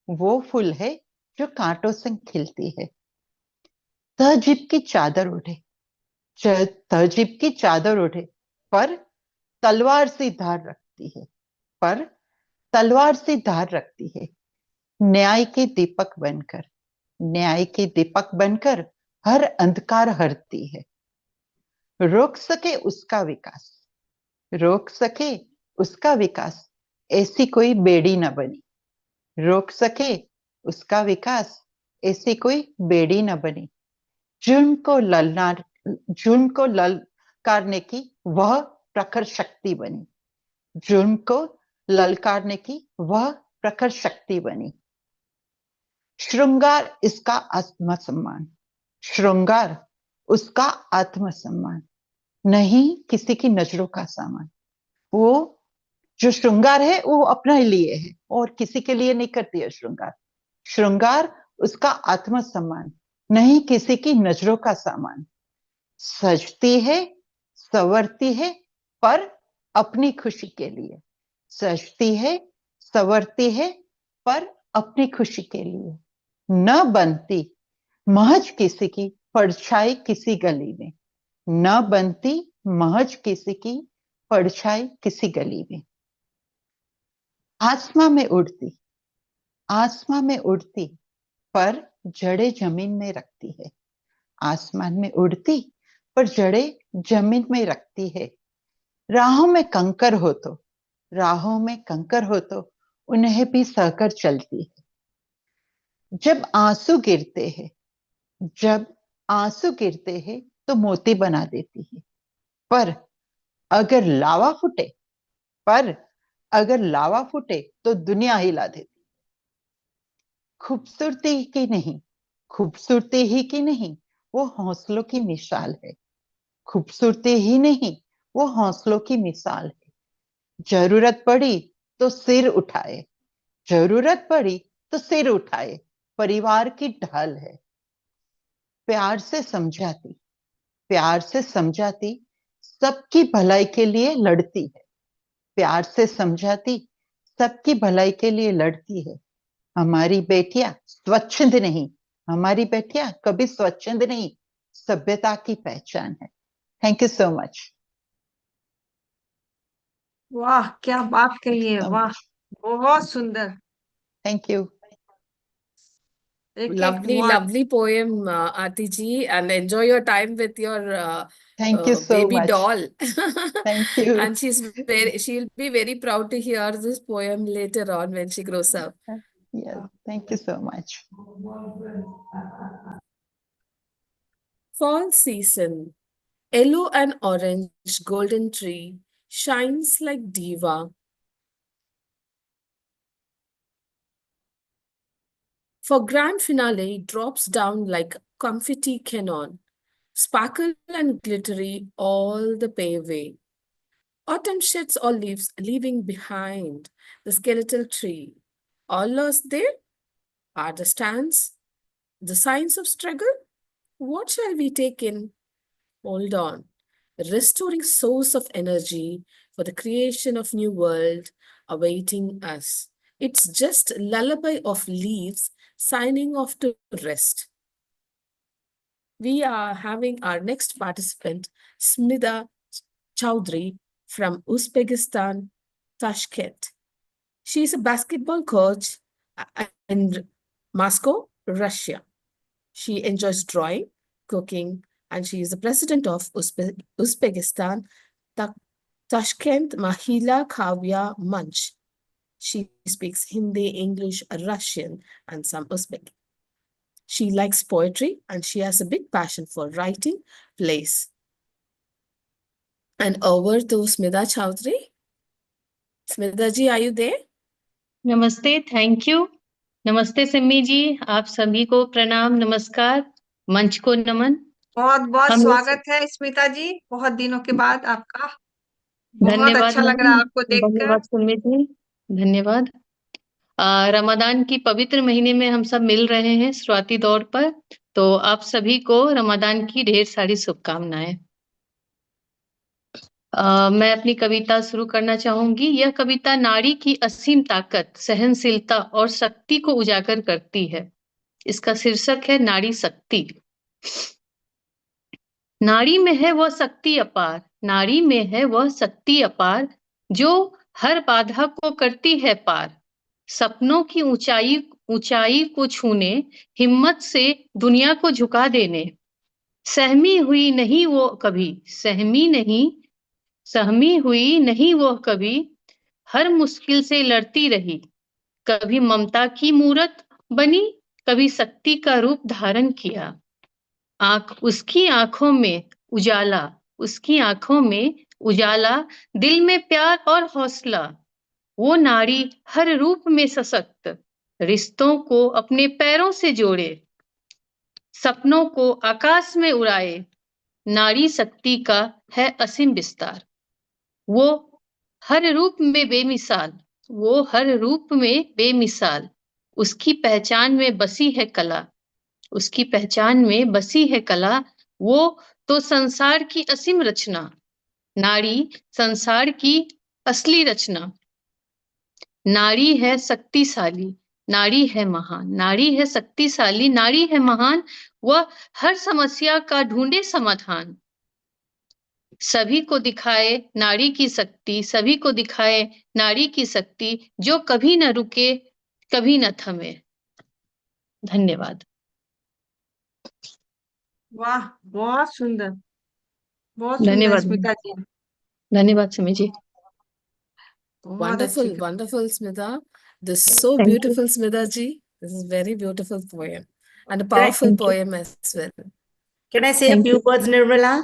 वो फूल है जो कांटों संग खिलती है. तहजीब की चादर ओढ़े, तहजीब की चादर ओढ़े पर तलवार सी धार रखती है, पर तलवार सी धार रखती है। न्याय के दीपक बनकर, न्याय के दीपक बनकर हर अंधकार हरती है। रोक सके उसका विकास, रोक सके उसका विकास, ऐसी कोई बेड़ी न बनी। रोक सके उसका विकास, ऐसी कोई बेड़ी न बनी। जुल्म को ललकारने की वह प्रखर शक्ति बनी। जुल्म को ललकारने की वह प्रखर शक्ति बनी। श्रृंगार इसका आत्मसम्मान, श्रृंगार उसका आत्मसम्मान, नहीं किसी की नजरों का सामान। वो जो श्रृंगार है वो अपने लिए है और किसी के लिए नहीं करती है श्रृंगार। श्रृंगार उसका आत्मसम्मान, नहीं किसी की नजरों का सामान। सजती है, संवरती है, पर अपनी खुशी के लिए। सजती है, संवरती है, पर अपनी खुशी के लिए। न बनती महज किसी की परछाई किसी गली में, न बनती महज किसी की परछाई किसी गली में। आसमां में उड़ती, आसमां में उड़ती, पर जड़े जमीन में रखती है। आसमान में उड़ती पर जड़े जमीन में रखती है। राहों में कंकर हो तो, राहों में कंकर हो तो उन्हें भी सहकर चलती है। जब आंसू गिरते हैं, जब आंसू गिरते हैं तो मोती बना देती है। पर अगर लावा फूटे, पर अगर लावा फूटे तो दुनिया हिला देती। खूबसूरती की नहीं, खूबसूरती ही की नहीं, वो हौसलों की मिसाल है। खूबसूरती ही नहीं, वो हौसलों की मिसाल है। जरूरत पड़ी तो सिर उठाए, जरूरत पड़ी तो सिर उठाए, परिवार की ढाल है। प्यार से समझाती, प्यार से समझाती, सबकी भलाई के लिए लड़ती है। प्यार से समझाती, सबकी भलाई के लिए लड़ती है। हमारी बेटियां स्वच्छंद नहीं, हमारी बेटियां कभी स्वच्छंद नहीं, सभ्यता की पहचान है। Thank you so much. वाह, क्या बात कही है, वाह, बहुत सुंदर। Thank you. एक एक Lovely, word. lovely poem, Aarti ji, and enjoy your time with your Thank you so baby much. doll. Thank you. And she'll be very proud to hear this poem later on when she grows up. Yes, thank you so much. Fall season, yellow and orange golden tree shines like diva. For grand finale drops down like confetti cannon, sparkle and glittery all the pathway. Autumn sheds all leaves, leaving behind the skeletal tree. All lost there are the stands, the signs of struggle. What shall we take in? Hold on. Restoring source of energy for the creation of new world awaiting us. It's just lullaby of leaves signing off to rest. We are having our next participant, Smita Chowdhury from Uzbekistan, Tashkent. She is a basketball coach in Moscow, Russia. She enjoys drawing, cooking, and she is the president of Uzbekistan, Tashkent Mahila Kavya Manch. She speaks Hindi, English, Russian, and some Uzbek. She likes poetry and she has a big passion for writing plays. And over to Smita Chowdhury. Smita ji, are you there? नमस्ते, thank you. नमस्ते सिम्मी जी, आप सभी को प्रणाम, नमस्कार, मंच को नमन। बहुत बहुत हम स्वागत है स्मिता जी, बहुत दिनों के बाद आपका। बहुत धन्यवाद अच्छा लग रहा है आपको देखकर। धन्यवाद सिम्मी जी, धन्यवाद। रमदान की पवित्र महीने में हम सब मिल रहे हैं शुरुआती दौर पर, तो आप सभी को रमदान की ढेर सारी शुभकामनाएं। मैं अपनी कविता शुरू करना चाहूंगी। यह कविता नारी की असीम ताकत, सहनशीलता और शक्ति को उजागर करती है। इसका शीर्षक है नारी शक्ति। नारी में है वह शक्ति अपार, नारी में है वह शक्ति अपार, जो हर बाधा को करती है पार। सपनों की ऊंचाई ऊंचाई को छूने, हिम्मत से दुनिया को झुका देने। सहमी हुई नहीं वो कभी, सहमी हुई नहीं वो कभी, हर मुश्किल से लड़ती रही। कभी ममता की मूरत बनी, कभी शक्ति का रूप धारण किया। उसकी आंखों में उजाला, उसकी आंखों में उजाला, दिल में प्यार और हौसला। वो नारी हर रूप में सशक्त, रिश्तों को अपने पैरों से जोड़े, सपनों को आकाश में उड़ाए। नारी शक्ति का है असीम विस्तार। वो हर रूप में बेमिसाल, वो हर रूप में बेमिसाल। उसकी पहचान में बसी है कला, उसकी पहचान में बसी है कला। वो तो संसार की असीम रचना, नारी संसार की असली रचना। नारी है शक्तिशाली, नारी है महान, नारी है शक्तिशाली, नारी है महान। वह हर समस्या का ढूंढे समाधान। सभी को दिखाए नारी की शक्ति, सभी को दिखाए नारी की शक्ति, जो कभी न रुके, कभी न थमे। धन्यवाद। वाह, बहुत सुंदर, बहुत सुंदर धन्यवाद, स्मिता जी, धन्यवाद सुमी जी। बहुत अच्छी। Wonderful, wonderful, Smita. This is so thank you, beautiful, Smita ji. This is very beautiful poem and a Correct. powerful thank you, poem as well. Can I say a thank few you. words, Nirmala?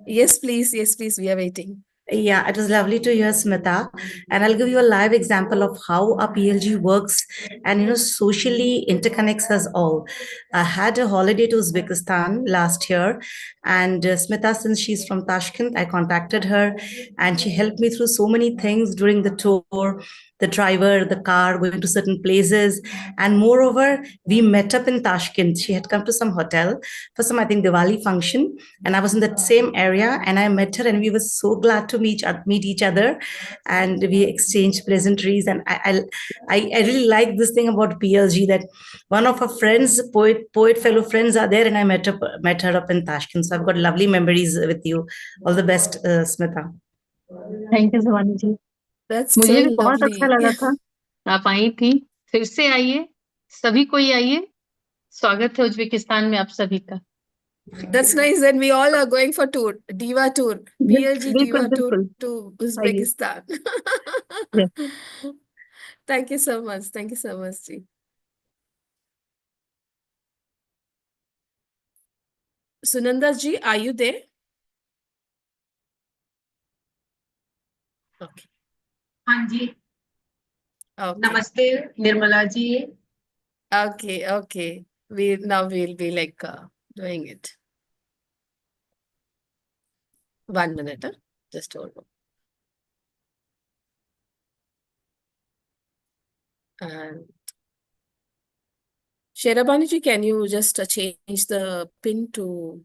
Yes, please. Yes, please. We are waiting. Yeah, it was lovely to hear Smita, and I'll give you a live example of how our PLG works and socially interconnects us all. I had a holiday to Uzbekistan last year, and Smita, since she's from Tashkent, I contacted her, and she helped me through so many things during the tour. The driver, the car, going to certain places, and moreover, we met up in Tashkent. She had come to some hotel for some, I think, Diwali function, and I was in that same area, and I met her, and we were so glad to meet each other, and we exchanged pleasantries. And I really like this thing about PLG, that one of our friends, poet fellow friends are there, and I met her up in Tashkent. So I've got lovely memories with you. All the best, Smita. Thank you Shivani ji. That's मुझे so भी बहुत अच्छा lovely. लगा था, आप आई थी। फिर से आइए, सभी कोई आइए। स्वागत है उज्बेकिस्तान में आप सभी का। That's nice. And we all are going for tour, Diva tour, PLG बिल्कुल Diva tour बिल्कुल, to आइए। Uzbekistan. Yes. Thank you so much. Thank you so much, ji. Sunanda ji, are you there? Okay. हाँ जी, Okay. नमस्ते Nirmala ji. Okay. Okay. We'll be like doing it. 1 minute. Just hold on. And Sherabani ji, can you just change the pin to?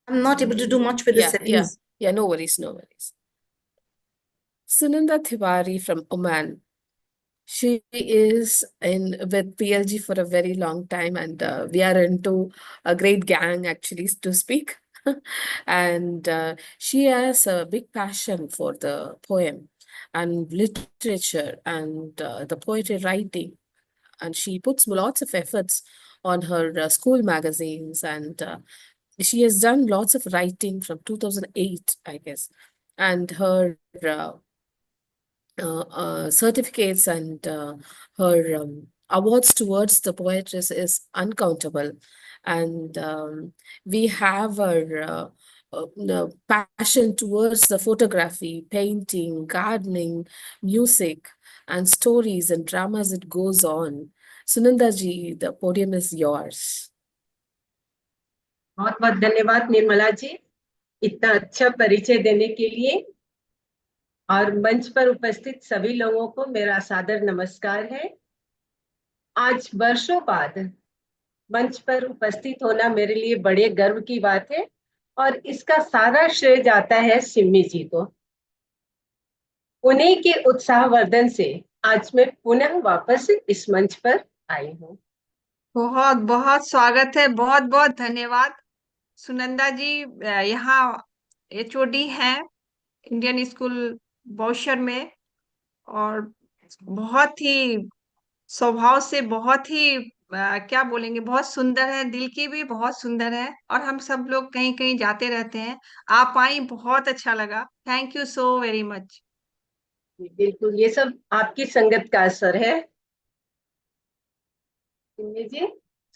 I'm not able to do much with the settings. Yeah. No worries. No worries. Sunanda Tiwari from Oman. She is in with PLG for a very long time, and we are into a great gang, actually, to speak. And she has a big passion for the poem and literature and the poetry writing. And she puts lots of efforts on her school magazines, and she has done lots of writing from 2008, I guess. And her certificates and her awards towards the poetess is uncountable. And we have her the passion towards the photography, painting, gardening, music, and stories and dramas. It goes on. Sunanda ji, the podium is yours. बहुत बहुत धन्यवाद निर्मला जी, इतना अच्छा परिचय देने के लिए। और मंच पर उपस्थित सभी लोगों को मेरा सादर नमस्कार है। आज वर्षों बाद मंच पर उपस्थित होना मेरे लिए बड़े गर्व की बात है, और इसका सारा श्रेय जाता है सिमी जी को। उन्हीं के उत्साहवर्धन से आज मैं पुनः वापस इस मंच पर आई हूँ। बहुत बहुत स्वागत है, बहुत बहुत धन्यवाद। सुनंदा जी यहाँ एचओडी हैं इंडियन स्कूल बॉशर में, और बहुत ही स्वभाव से बहुत ही क्या बोलेंगे, बहुत सुंदर है, दिल की भी बहुत सुंदर है, और हम सब लोग कहीं कहीं जाते रहते हैं। आप आई, बहुत अच्छा लगा। Thank you so very much. बिल्कुल, ये सब आपकी संगत का असर है सिमी जी।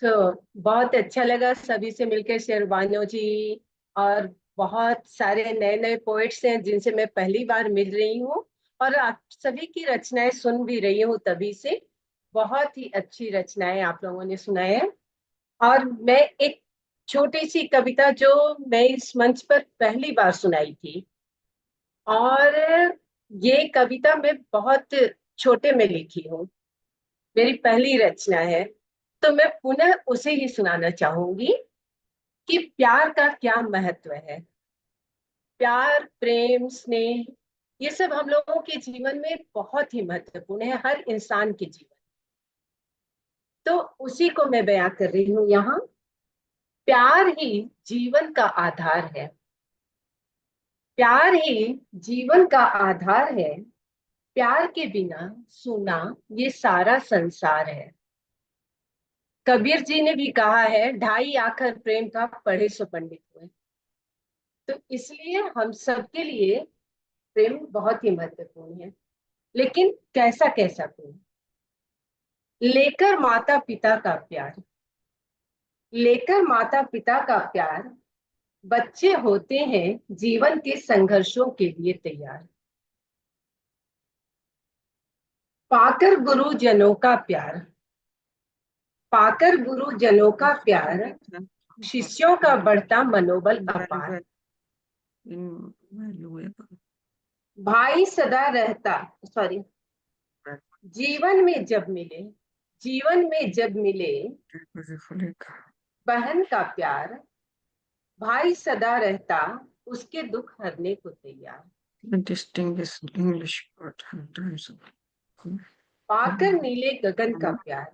तो बहुत अच्छा लगा सभी से मिलकर, शेरबानो जी और बहुत सारे नए नए पोएट्स हैं जिनसे मैं पहली बार मिल रही हूँ, और आप सभी की रचनाएं सुन भी रही हूँ तभी से। बहुत ही अच्छी रचनाएं आप लोगों ने सुनाए हैं। और मैं एक छोटी सी कविता जो मैं इस मंच पर पहली बार सुनाई थी, और ये कविता मैं बहुत छोटे में लिखी हूँ, मेरी पहली रचना है, तो मैं पुनः उसे ही सुनाना चाहूंगी कि प्यार का क्या महत्व है। प्यार, प्रेम, स्नेह, ये सब हम लोगों के जीवन में बहुत ही महत्वपूर्ण है, हर इंसान के जीवन। तो उसी को मैं बयां कर रही हूँ यहाँ। प्यार ही जीवन का आधार है, प्यार ही जीवन का आधार है, प्यार के बिना सूना ये सारा संसार है। कबीर जी ने भी कहा है, ढाई आखर प्रेम का पढ़े सो पंडित हुए। तो इसलिए हम सबके लिए प्रेम बहुत ही महत्वपूर्ण है। लेकिन कैसा कैसा प्रेम? लेकर माता पिता का प्यार, लेकर माता पिता का प्यार, बच्चे होते हैं जीवन के संघर्षों के लिए तैयार। पाकर गुरुजनों का प्यार, पाकर गुरुजनों का प्यार, शिष्यों का बढ़ता मनोबल अपार। भाई सदा रहता, सॉरी, जीवन में जब मिले, जीवन में जब मिले बहन का प्यार, भाई सदा रहता उसके दुख हरने को तैयार। पाकर नीले गगन का प्यार,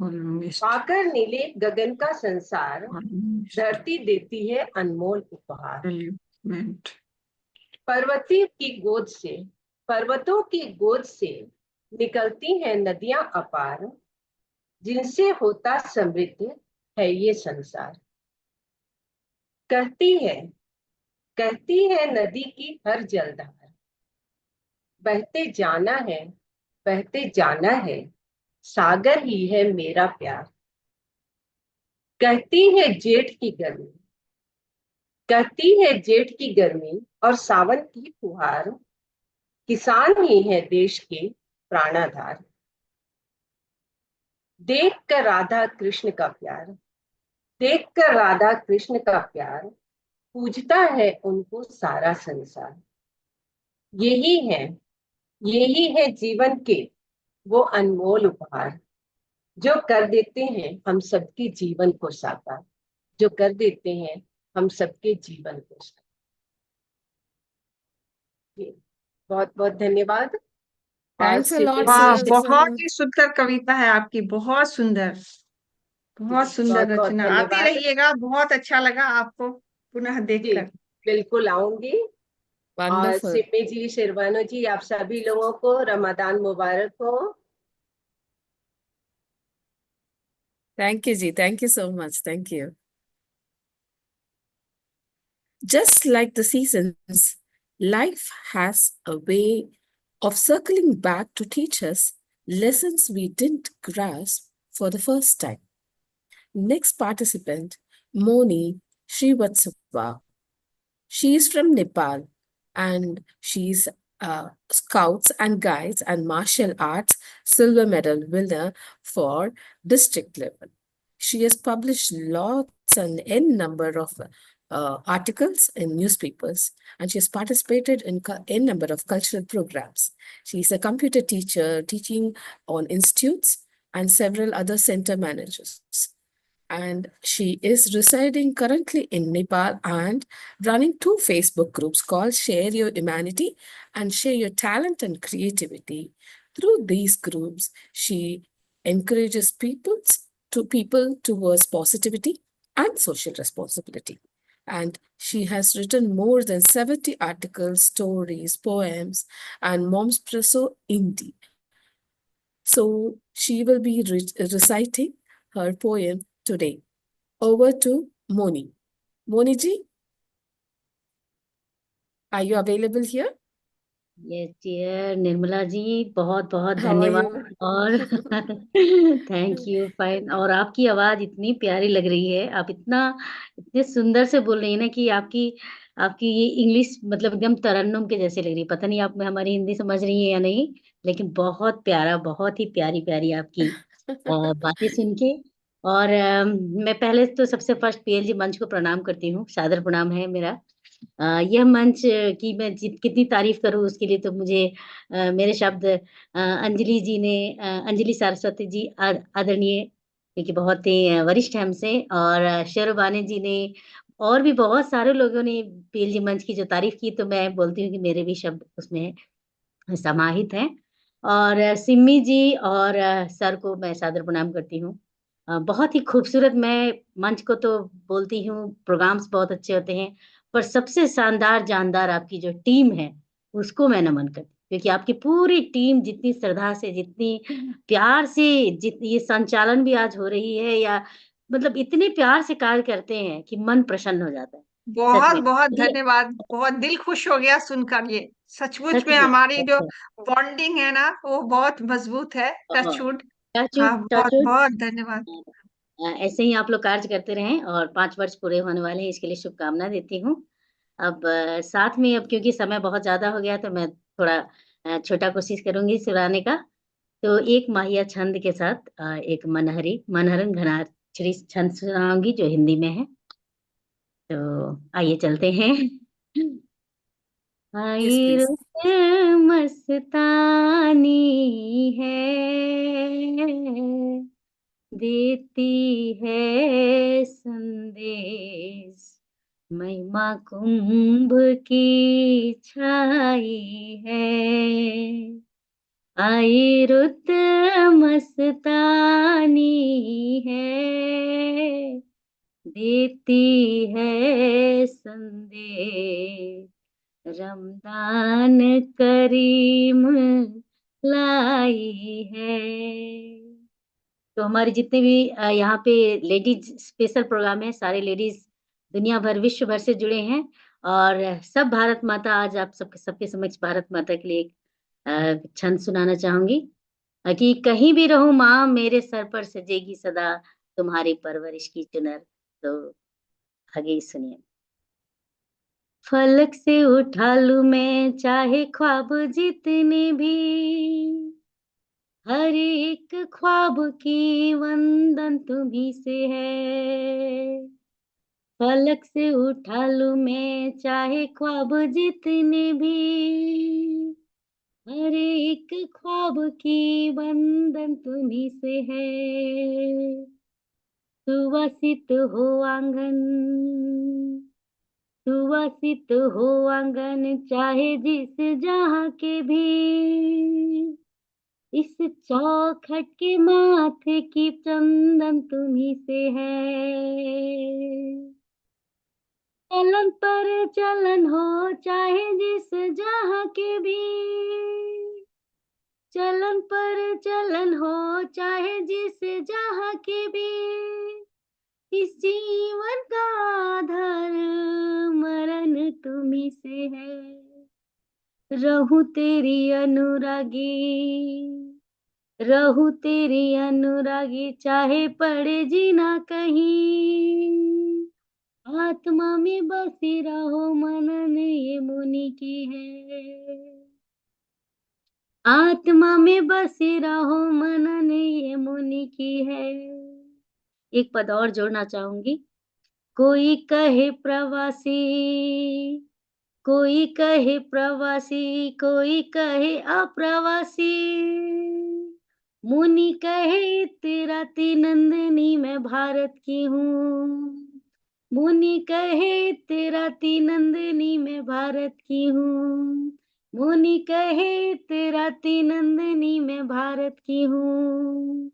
पाकर नीले गगन का संसार, धरती देती है अनमोल उपहार। पर्वती की गोद से, पर्वतों की गोद से निकलती हैं नदियां अपार, जिनसे होता समृद्ध है ये संसार। कहती है नदी की हर जलधार, बहते जाना है, बहते जाना है, सागर ही है मेरा प्यार। कहती है जेठ की गर्मी, कहती है जेठ की गर्मी और सावन की फुहार, किसान ही है देश के प्राणाधार। देख कर राधा कृष्ण का प्यार, देख कर राधा कृष्ण का प्यार, पूजता है उनको सारा संसार। यही है, यही है जीवन के वो अनमोल उपहार, जो कर देते हैं हम सबके जीवन को साकार, जो कर देते हैं हम सबके जीवन को साकार। बहुत बहुत धन्यवाद। Thanks a lot, वाह, Simi. बहुत ही सुंदर कविता है आपकी, बहुत सुंदर, बहुत सुंदर बहुत बहुत रचना। आते धन्यवाद। रहिएगा, बहुत अच्छा लगा आपको पुनः देखकर। बिल्कुल आऊंगी। और Wonderful. सिमी जी, शेरबानो जी, आप सभी लोगों को रमजान मुबारक हो। Thank you, Ji. Thank you so much. Thank you. Just like the seasons, life has a way of circling back to teach us lessons we didn't grasp for the first time. Next participant, Moni Srivatsava. She is from Nepal and she's Scouts and Guides and Martial Arts silver medal winner for district level. She has published lots and n number of articles in newspapers, and she has participated in n number of cultural programs. She is a computer teacher teaching on institutes and several other center managers. And she is residing currently in Nepal and running 2 Facebook groups called Share Your Humanity and Share Your Talent and Creativity. Through these groups, she encourages people to people towards positivity and social responsibility. And she has written more than 70 articles, stories, poems, and Mom's Presso Indie. So she will be reciting her poem today. Over to Moni. Moni ji, are you available here? Yes dear Nirmala ji, बहुत बहुत How are धन्यवाद you? और thank you fine. और आपकी आवाज इतनी प्यारी लग रही है, आप इतने सुंदर से बोल रही है ना कि आपकी आपकी ये इंग्लिश मतलब एकदम तरन्नुम के जैसे लग रही है। पता नहीं आप में हमारी हिंदी समझ रही है या नहीं, लेकिन बहुत प्यारा, बहुत ही प्यारी प्यारी आपकी बातें सुन के। और मैं पहले तो सबसे फर्स्ट पीएलजी मंच को प्रणाम करती हूँ, सादर प्रणाम है मेरा। यह मंच की मैं कितनी तारीफ करूं उसके लिए तो मुझे मेरे शब्द अंजलि जी ने अंजलि सरस्वती जी आदरणीय, क्योंकि बहुत ही वरिष्ठ है हमसे, और शेरबानी जी ने और भी बहुत सारे लोगों ने पीएलजी मंच की जो तारीफ की, तो मैं बोलती हूँ कि मेरे भी शब्द उसमें समाहित हैं। और सिम्मी जी और सर को मैं सादर प्रणाम करती हूँ। बहुत ही खूबसूरत, मैं मंच को तो बोलती हूँ प्रोग्राम्स बहुत अच्छे होते हैं, पर सबसे शानदार जानदार आपकी जो टीम है उसको मैं नमन करती हूँ, क्योंकि आपकी पूरी टीम जितनी श्रद्धा से, जितनी प्यार से ये संचालन भी आज हो रही है, या मतलब इतने प्यार से कार्य करते हैं कि मन प्रसन्न हो जाता है। सच बहुत में बहुत धन्यवाद, बहुत दिल खुश हो गया सुनकर ये। सचमुच सच में में हमारी जो अच्छा, बॉन्डिंग है ना वो बहुत मजबूत है। टचवुड। हाँ, टचवुड बहुत टचवुड। बहुत धन्यवाद। ऐसे ही आप लोग कार्य करते रहें और 5 वर्ष पूरे होने वाले हैं, इसके लिए शुभकामनाएं देती हूँ। अब साथ में, अब क्योंकि समय बहुत ज्यादा हो गया तो मैं थोड़ा छोटा कोशिश करूंगी सुनाने का। तो एक माहिया छंद के साथ एक मनहरन घनार छंद सुनाऊंगी जो हिंदी में है। तो आइए चलते हैं। Yes, I please. रुत मस्तानी है, देती है संदेश, महिमा कुंभ की छाई है। आई रुत मस्तानी है, देती है संदेश, रमदान करीम लाई है। तो हमारे जितने भी यहाँ पे लेडीज स्पेशल प्रोग्राम है, सारे लेडीज दुनिया भर, विश्व भर से जुड़े हैं, और सब भारत माता, आज आप सबके समक्ष भारत माता के लिए एक छंद सुनाना चाहूंगी कि कहीं भी रहूं माँ, मेरे सर पर सजेगी सदा तुम्हारी परवरिश की चुनर। तो आगे सुनिए। फलक से उठा लूं मैं चाहे ख्वाब जितने भी, हर एक ख्वाब की वंदन तुम्ही से है। फलक से उठा लूं मैं चाहे ख्वाब जितने भी, हर एक ख्वाब की वंदन तुम्ही से है। सुवासित हो आंगन, सुवासित हो आंगन चाहे जिस जहाँ के भी, इस चौखट के माथे की चंदन तुम्ही से है। चलन पर चलन हो चाहे जिस जहाँ के भी, चलन पर चलन हो चाहे जिस जहाँ के भी, इस जीवन का आधार मरण तुम्ही से है। रहूं तेरी अनुरागी, रहूं तेरी अनुरागी चाहे पड़े जीना कहीं, आत्मा में बसी रहो मनन ये मुनि की है। आत्मा में बसी रहो मनन ये मुनि की है। एक पद और जोड़ना चाहूंगी। कोई कहे प्रवासी, कोई कहे प्रवासी, कोई कहे अप्रवासी, मुनि कहे तेरा नंदनी मैं भारत की हूँ। मुनि कहे तेरा नंदनी मैं भारत की हूँ। मुनि कहे तेरा नंदनी मैं भारत की हूँ।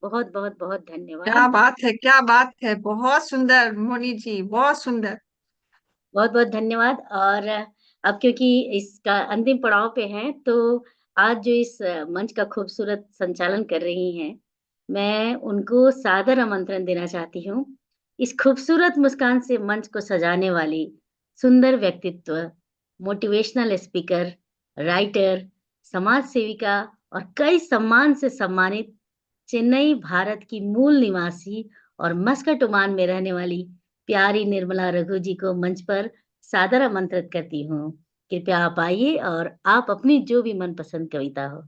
बहुत बहुत बहुत धन्यवाद। क्या बात है, क्या बात है, बहुत सुंदर मोनी जी, बहुत सुंदर। बहुत बहुत धन्यवाद। और अब क्योंकि इसका अंतिम पड़ाव पे है, तो आज जो इस मंच का खूबसूरत संचालन कर रही हैं, मैं उनको सादर आमंत्रण देना चाहती हूँ। इस खूबसूरत मुस्कान से मंच को सजाने वाली सुंदर व्यक्तित्व, मोटिवेशनल स्पीकर, राइटर, समाज सेविका और कई सम्मान से सम्मानित चेन्नई भारत की मूल निवासी और मस्कट ओमान में रहने वाली प्यारी निर्मला रघु जी को मंच पर सादर आमंत्रित करती हूँ। कृपया आप आइए और आप अपनी जो भी मनपसंद कविता हो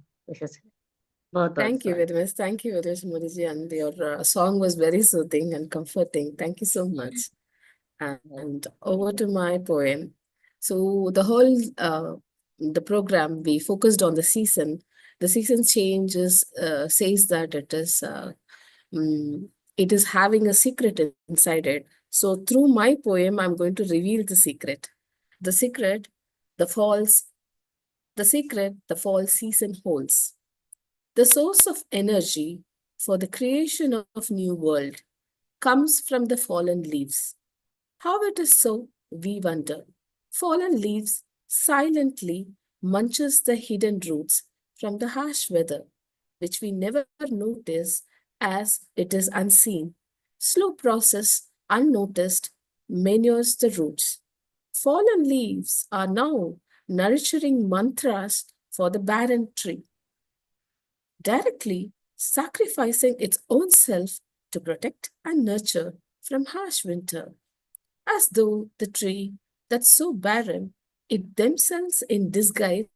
बहुत बहुत Thank you very much. Thank you very much, Moriji. And your song was very soothing and comforting. Thank you so much. And over to my poem. So the whole the program, we focused on the season. The season change says that it is having a secret inside it. So through my poem, I'm going to reveal the secret. The secret, the secret, the fall season holds. The source of energy for the creation of new world comes from the fallen leaves. How it is so, we wonder. Fallen leaves silently munches the hidden roots from the harsh weather, which we never notice as it is unseen. Slow process, unnoticed, manures the roots. Fallen leaves are now nurturing mantras for the barren tree, directly sacrificing its own self to protect and nurture from harsh winter, as though the tree that's so barren, it themselves in disguise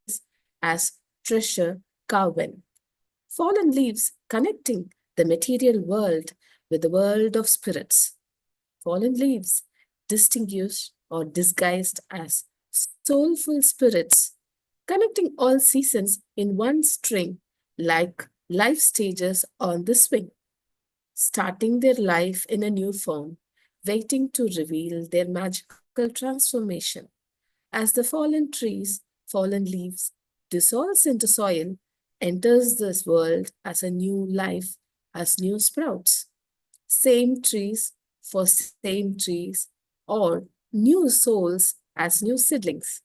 as treasure carven. Fallen leaves connecting the material world with the world of spirits. Fallen leaves distinguished or disguised as soulful spirits, connecting all seasons in one string like life stages on the swing, starting their life in a new form, waiting to reveal their magical transformation. As the fallen trees, fallen leaves dissolves into soil, enters this world as a new life, as new sprouts. Same trees for same trees, or new souls as new seedlings.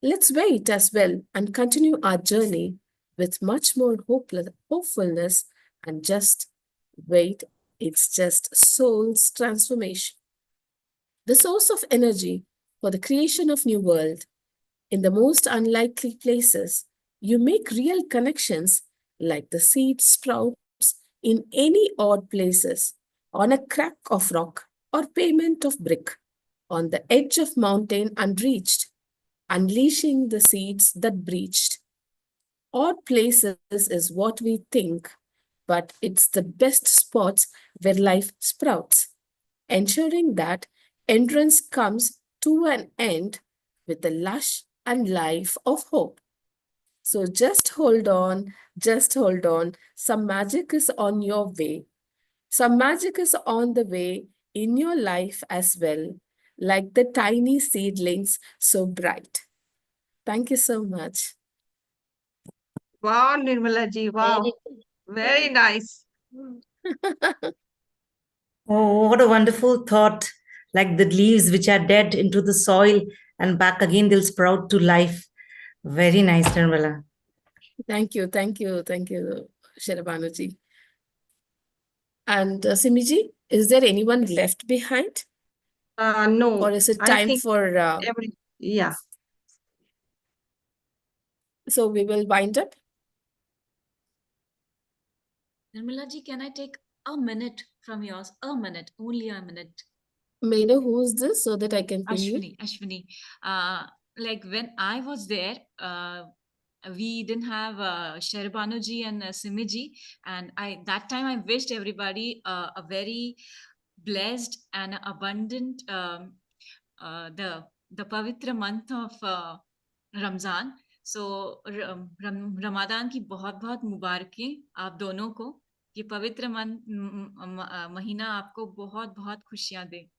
Let's wait as well and continue our journey with much more hopefulness and just wait. It's just soul's transformation. The source of energy for the creation of new world. In the most unlikely places, you make real connections like the seed sprouts in any odd places, on a crack of rock or pavement of brick, on the edge of mountain unreached, unleashing the seeds that breached. Odd places is what we think, but it's the best spots where life sprouts, ensuring that entrance comes to an end with the lush and life of hope. So just hold on, just hold on. Some magic is on your way. Some magic is on the way in your life as well, like the tiny seedlings so bright. Thank you so much. Wow, Nirmala ji, wow, very nice. Oh, what a wonderful thought. Like the leaves which are dead into the soil and back again they'll sprout to life. Very nice, Nirmala. Thank you, Sherabanuji. And Simiji, is there anyone left behind? No. Or is it I time think for... yeah. So we will wind up. Nirmala ji, can I take a minute from yours? A minute, only a minute. May I know who's this so that I can pin you? Ashwini. Like when I was there, we didn't have Sherbanu and Simi ji, and that time I wished everybody a very blessed and abundant the Pavitra month of Ramzan. So Ramadan की बहुत बहुत मुबारकें आप दोनों को, ये पवित्र महीना आपको बहुत बहुत खुशियां दे।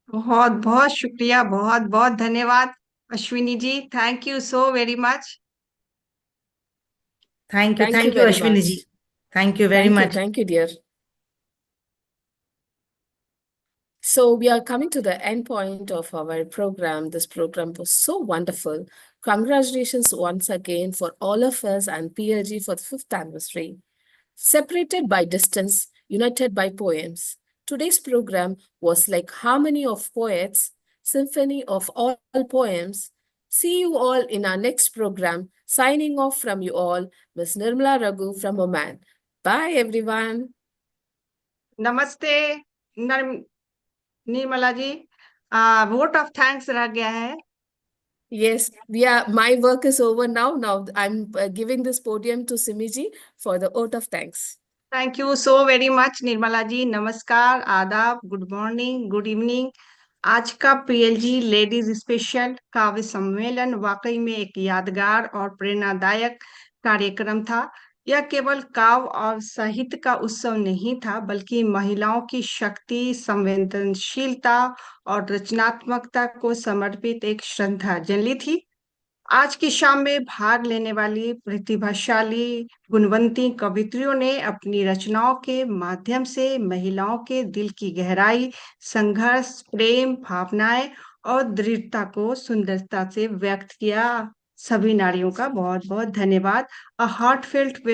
बहुत बहुत शुक्रिया, बहुत बहुत धन्यवाद Ashwini ji, thank you so very much. Thank you, Ashwini ji. Thank you very much. Thank you, dear. So we are coming to the end point of our program. This program was so wonderful. Congratulations once again for all of us and PLG for the 5th anniversary. Separated by distance, united by poems. Today's program was like harmony of poets, symphony of all poems. See you all in our next program. Signing off from you all, Ms. Nirmala Raghu from Oman. Bye, everyone. नमस्ते Nirmala ji, vote of thanks रह गया है. Yes, my work is over now. Now I'm giving this podium to Simiji for the vote of thanks. Thank you so very much Nirmala ji. नमस्कार, आदाब, good morning, good evening. आज का PLG ladies special काव्य सम्मेलन वाकई में एक यादगार और प्रेरणादायक कार्यक्रम था. यह केवल काव्य और साहित्य का उत्सव नहीं था, बल्कि महिलाओं की शक्ति, संवेदनशीलता और रचनात्मकता को समर्पित एक श्रद्धांजलि थी. आज की शाम में भाग लेने वाली प्रतिभाशाली गुणवंती कवित्रियों ने अपनी रचनाओं के माध्यम से महिलाओं के दिल की गहराई, संघर्ष, प्रेम, भावनाएं और दृढ़ता को सुंदरता से व्यक्त किया. सभी नारियों का बहुत बहुत धन्यवाद. अ heartfelt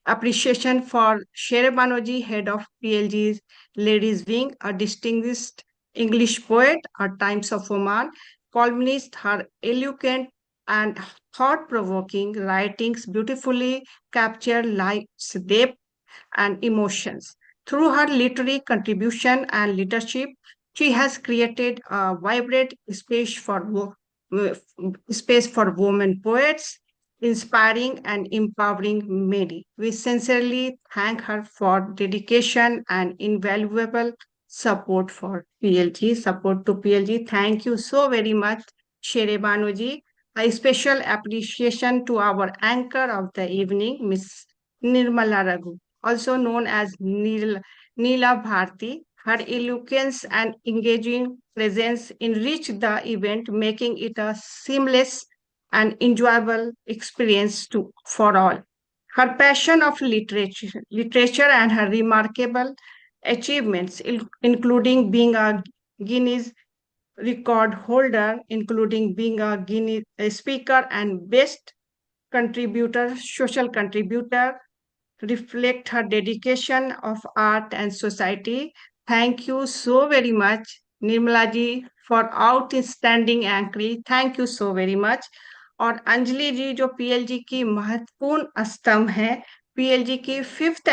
appreciation for Shere Banoji, head of PLG's Ladies Wing, a distinguished English poet at times of Oman, columnist, her eloquent and thought-provoking writings beautifully capture life's depth and emotions. Through her literary contribution and leadership, she has created a vibrant space for women poets, inspiring and empowering many. We sincerely thank her for dedication and invaluable support for PLG, support to PLG. Thank you so very much, Shere Banuji. A special appreciation to our anchor of the evening, Miss Nirmala Raghu, also known as Neela Bharti. Her eloquence and engaging presence enriched the event, making it a seamless and enjoyable experience for all. Her passion of literature and her remarkable achievements, including being a Guinness record holder, including being a speaker and best social contributor, reflect her dedication of art and society. Thank you so very much, Nirmala ji, for outstanding anchoring. Thank you so very much. और अंजलि जी जो PLG की महत्वपूर्ण स्तंभ है, PLG की 5th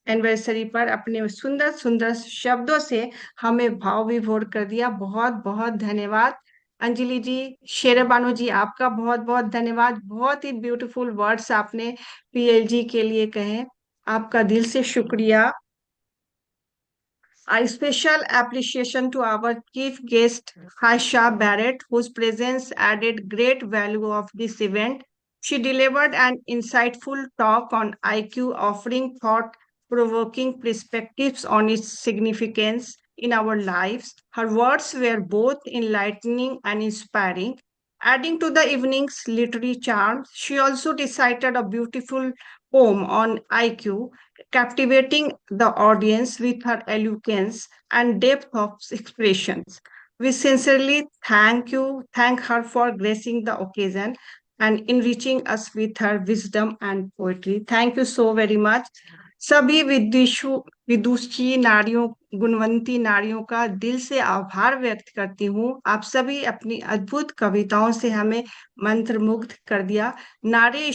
anniversary पर अपने सुंदर सुंदर शब्दों से हमें भाव विभोर कर दिया. बहुत बहुत धन्यवाद अंजलि जी. शेरे बानो जी, आपका बहुत बहुत धन्यवाद. बहुत ही ब्यूटीफुल वर्ड्स आपने पीएलजी के लिए कहे. आपका दिल से शुक्रिया. A special appreciation to our chief guest, Haisha Barrett, whose presence added great value of this event. She delivered an insightful talk on IQ, offering thought-provoking perspectives on its significance in our lives. Her words were both enlightening and inspiring. Adding to the evening's literary charm, she also recited a beautiful poem on IQ, captivating the audience with her eloquence and depth of expressions. We sincerely thank her for gracing the occasion and enriching us with her wisdom and poetry. Thank you so very much. सभी विदुषी नारियों, गुणवंती नारियों का दिल से आभार व्यक्त करती हूँ. आप सभी अपनी अद्भुत कविताओं से हमें मंत्रमुग्ध कर दिया. नारी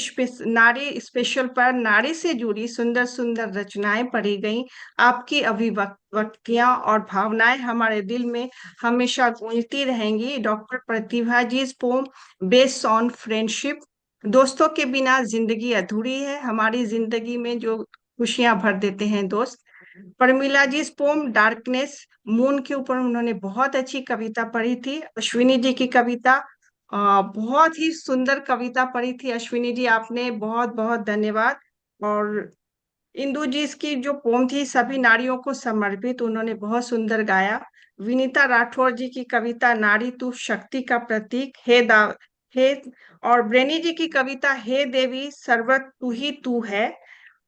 स्पेशल पर नारी से जुड़ी सुंदर सुंदर रचनाएं पढ़ी गईं. आपकी अभिव्यक्तियां और भावनाएं हमारे दिल में हमेशा गूंजती रहेंगी. Doctor Pratibha ji poem based on friendship, दोस्तों के बिना जिंदगी अधूरी है. हमारी जिंदगी में जो खुशियां भर देते हैं दोस्त. परमिला जी पोम डार्कनेस मून के ऊपर उन्होंने बहुत अच्छी कविता पढ़ी थी. अश्विनी जी की कविता, बहुत ही सुंदर कविता पढ़ी थी अश्विनी जी, आपने बहुत बहुत धन्यवाद. और इंदु जी की जो पोम थी सभी नारियों को समर्पित, उन्होंने बहुत सुंदर गाया. विनीता राठौर जी की कविता नारी तू शक्ति का प्रतीक हे, और ब्रेनी जी की कविता हे देवी सर्वत तू ही तू है.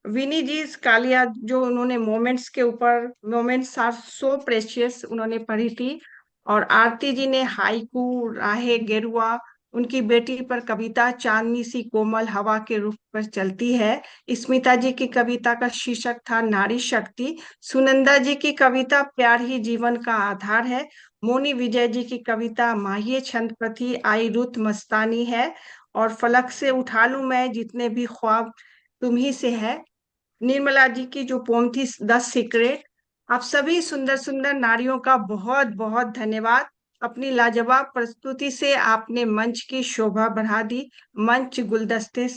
विनी जी कालिया जो उन्होंने मोमेंट्स के ऊपर, मोमेंट्स आर सो प्रेशियस, उन्होंने पढ़ी थी। और आरती जी ने हाइकू, राहे गेरुआ, उनकी बेटी पर कविता चांदनी सी कोमल हवा के रुख पर चलती है। स्मिता जी की कविता का शीर्षक था नारी शक्ति। सुनंदा जी की कविता प्यार ही जीवन का आधार है। मोनी विजय जी की कविता माहिए छंद प्रति आई रुत मस्तानी है। और फलक से उठा लूं मैं जितने भी ख्वाब तुम ही से है। निर्मला जी की जो पोम थी द सीक्रेट। आप सभी सुंदर सुंदर नारियों का बहुत बहुत धन्यवाद। अपनी लाजवाब प्रस्तुति से आपने मंच की शोभा बढ़ा दी। मंच गुलदस्ते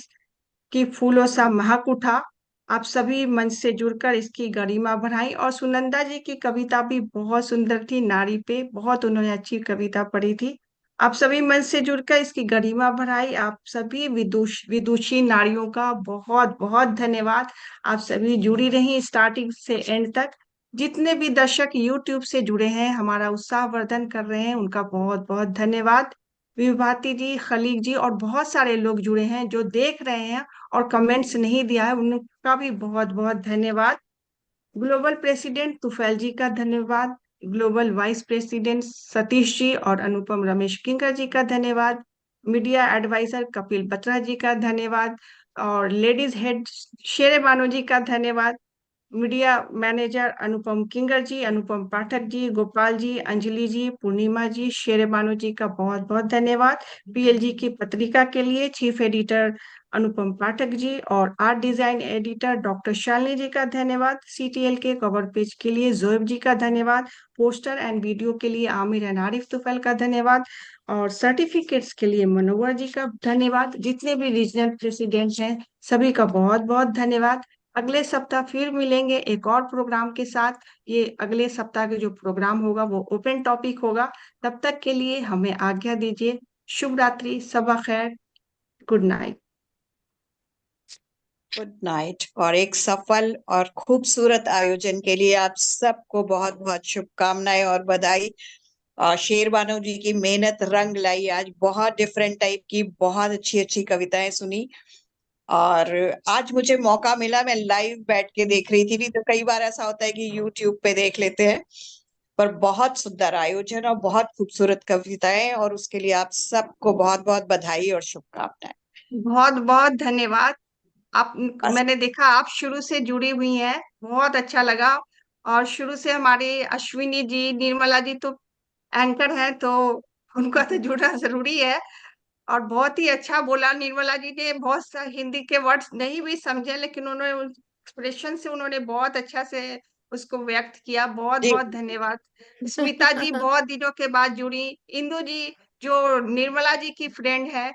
की फूलों सा महक उठा। आप सभी मंच से जुड़कर इसकी गरिमा बढ़ाई। और सुनंदा जी की कविता भी बहुत सुंदर थी, नारी पे बहुत उन्होंने अच्छी कविता पढ़ी थी। आप सभी मंच से जुड़कर इसकी गरिमा बढ़ाई। आप सभी विदुषी नारियों का बहुत बहुत धन्यवाद। आप सभी जुड़ी रही स्टार्टिंग से एंड तक। जितने भी दर्शक यूट्यूब से जुड़े हैं, हमारा उत्साहवर्धन कर रहे हैं, उनका बहुत बहुत धन्यवाद। विभाती जी, खलीक जी और बहुत सारे लोग जुड़े हैं जो देख रहे हैं और कमेंट्स नहीं दिया है, उनका भी बहुत बहुत धन्यवाद। ग्लोबल प्रेसिडेंट तुफैल जी का धन्यवाद। Global vice president Satish ji और अनुपम रमेश किंकर जी का धन्यवाद। मीडिया एडवाइजर कपिल बत्रा जी का धन्यवाद। और लेडीज हेड शेरे बानो जी का धन्यवाद। मीडिया मैनेजर अनुपम किंगर जी, अनुपम पाठक जी, गोपाल जी, अंजलि जी, पूर्णिमा जी, शेरे बानो जी का बहुत बहुत धन्यवाद। पीएलजी की पत्रिका के लिए चीफ एडिटर अनुपम पाठक जी और art design editor doctor Shalini ji का धन्यवाद। सीटीएल के कवर पेज के लिए जोएब जी का धन्यवाद। पोस्टर एंड वीडियो के लिए आमिर एंड आरिफ तुफैल का धन्यवाद। और सर्टिफिकेट्स के लिए मनोवर जी का धन्यवाद। जितने भी रीजनल प्रेसिडेंट हैं सभी का बहुत बहुत धन्यवाद। अगले सप्ताह फिर मिलेंगे एक और प्रोग्राम के साथ। ये अगले सप्ताह के जो प्रोग्राम होगा वो ओपन टॉपिक होगा। तब तक के लिए हमें आज्ञा दीजिए। शुभ रात्रि, सबा खैर, गुड नाइट। Good night. और एक सफल और खूबसूरत आयोजन के लिए आप सबको बहुत बहुत शुभकामनाएं और बधाई। शेर बानो जी की मेहनत रंग लाई। आज बहुत डिफरेंट टाइप की बहुत अच्छी अच्छी कविताएं सुनी। और आज मुझे मौका मिला, मैं लाइव बैठ के देख रही थी। नहीं तो कई बार ऐसा होता है कि यूट्यूब पे देख लेते हैं। पर बहुत सुंदर आयोजन और बहुत खूबसूरत कविताएं, और उसके लिए आप सबको बहुत बहुत बधाई और शुभकामनाएं। बहुत बहुत धन्यवाद। आप, मैंने देखा आप शुरू से जुड़ी हुई हैं, बहुत अच्छा लगा। और शुरू से हमारे अश्विनी जी, निर्मला जी तो एंकर हैं, तो उनका तो जुड़ना जरूरी है। और बहुत ही अच्छा बोला निर्मला जी ने। बहुत सा हिंदी के वर्ड्स नहीं भी समझे, लेकिन उन्होंने एक्सप्रेशन से उन्होंने बहुत अच्छा से उसको व्यक्त किया। बहुत बहुत धन्यवाद। स्मिता जी बहुत दिनों के बाद जुड़ी। इंदु जी जो निर्मला जी की फ्रेंड है।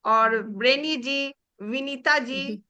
और ब्रेनी जी, विनीता जी,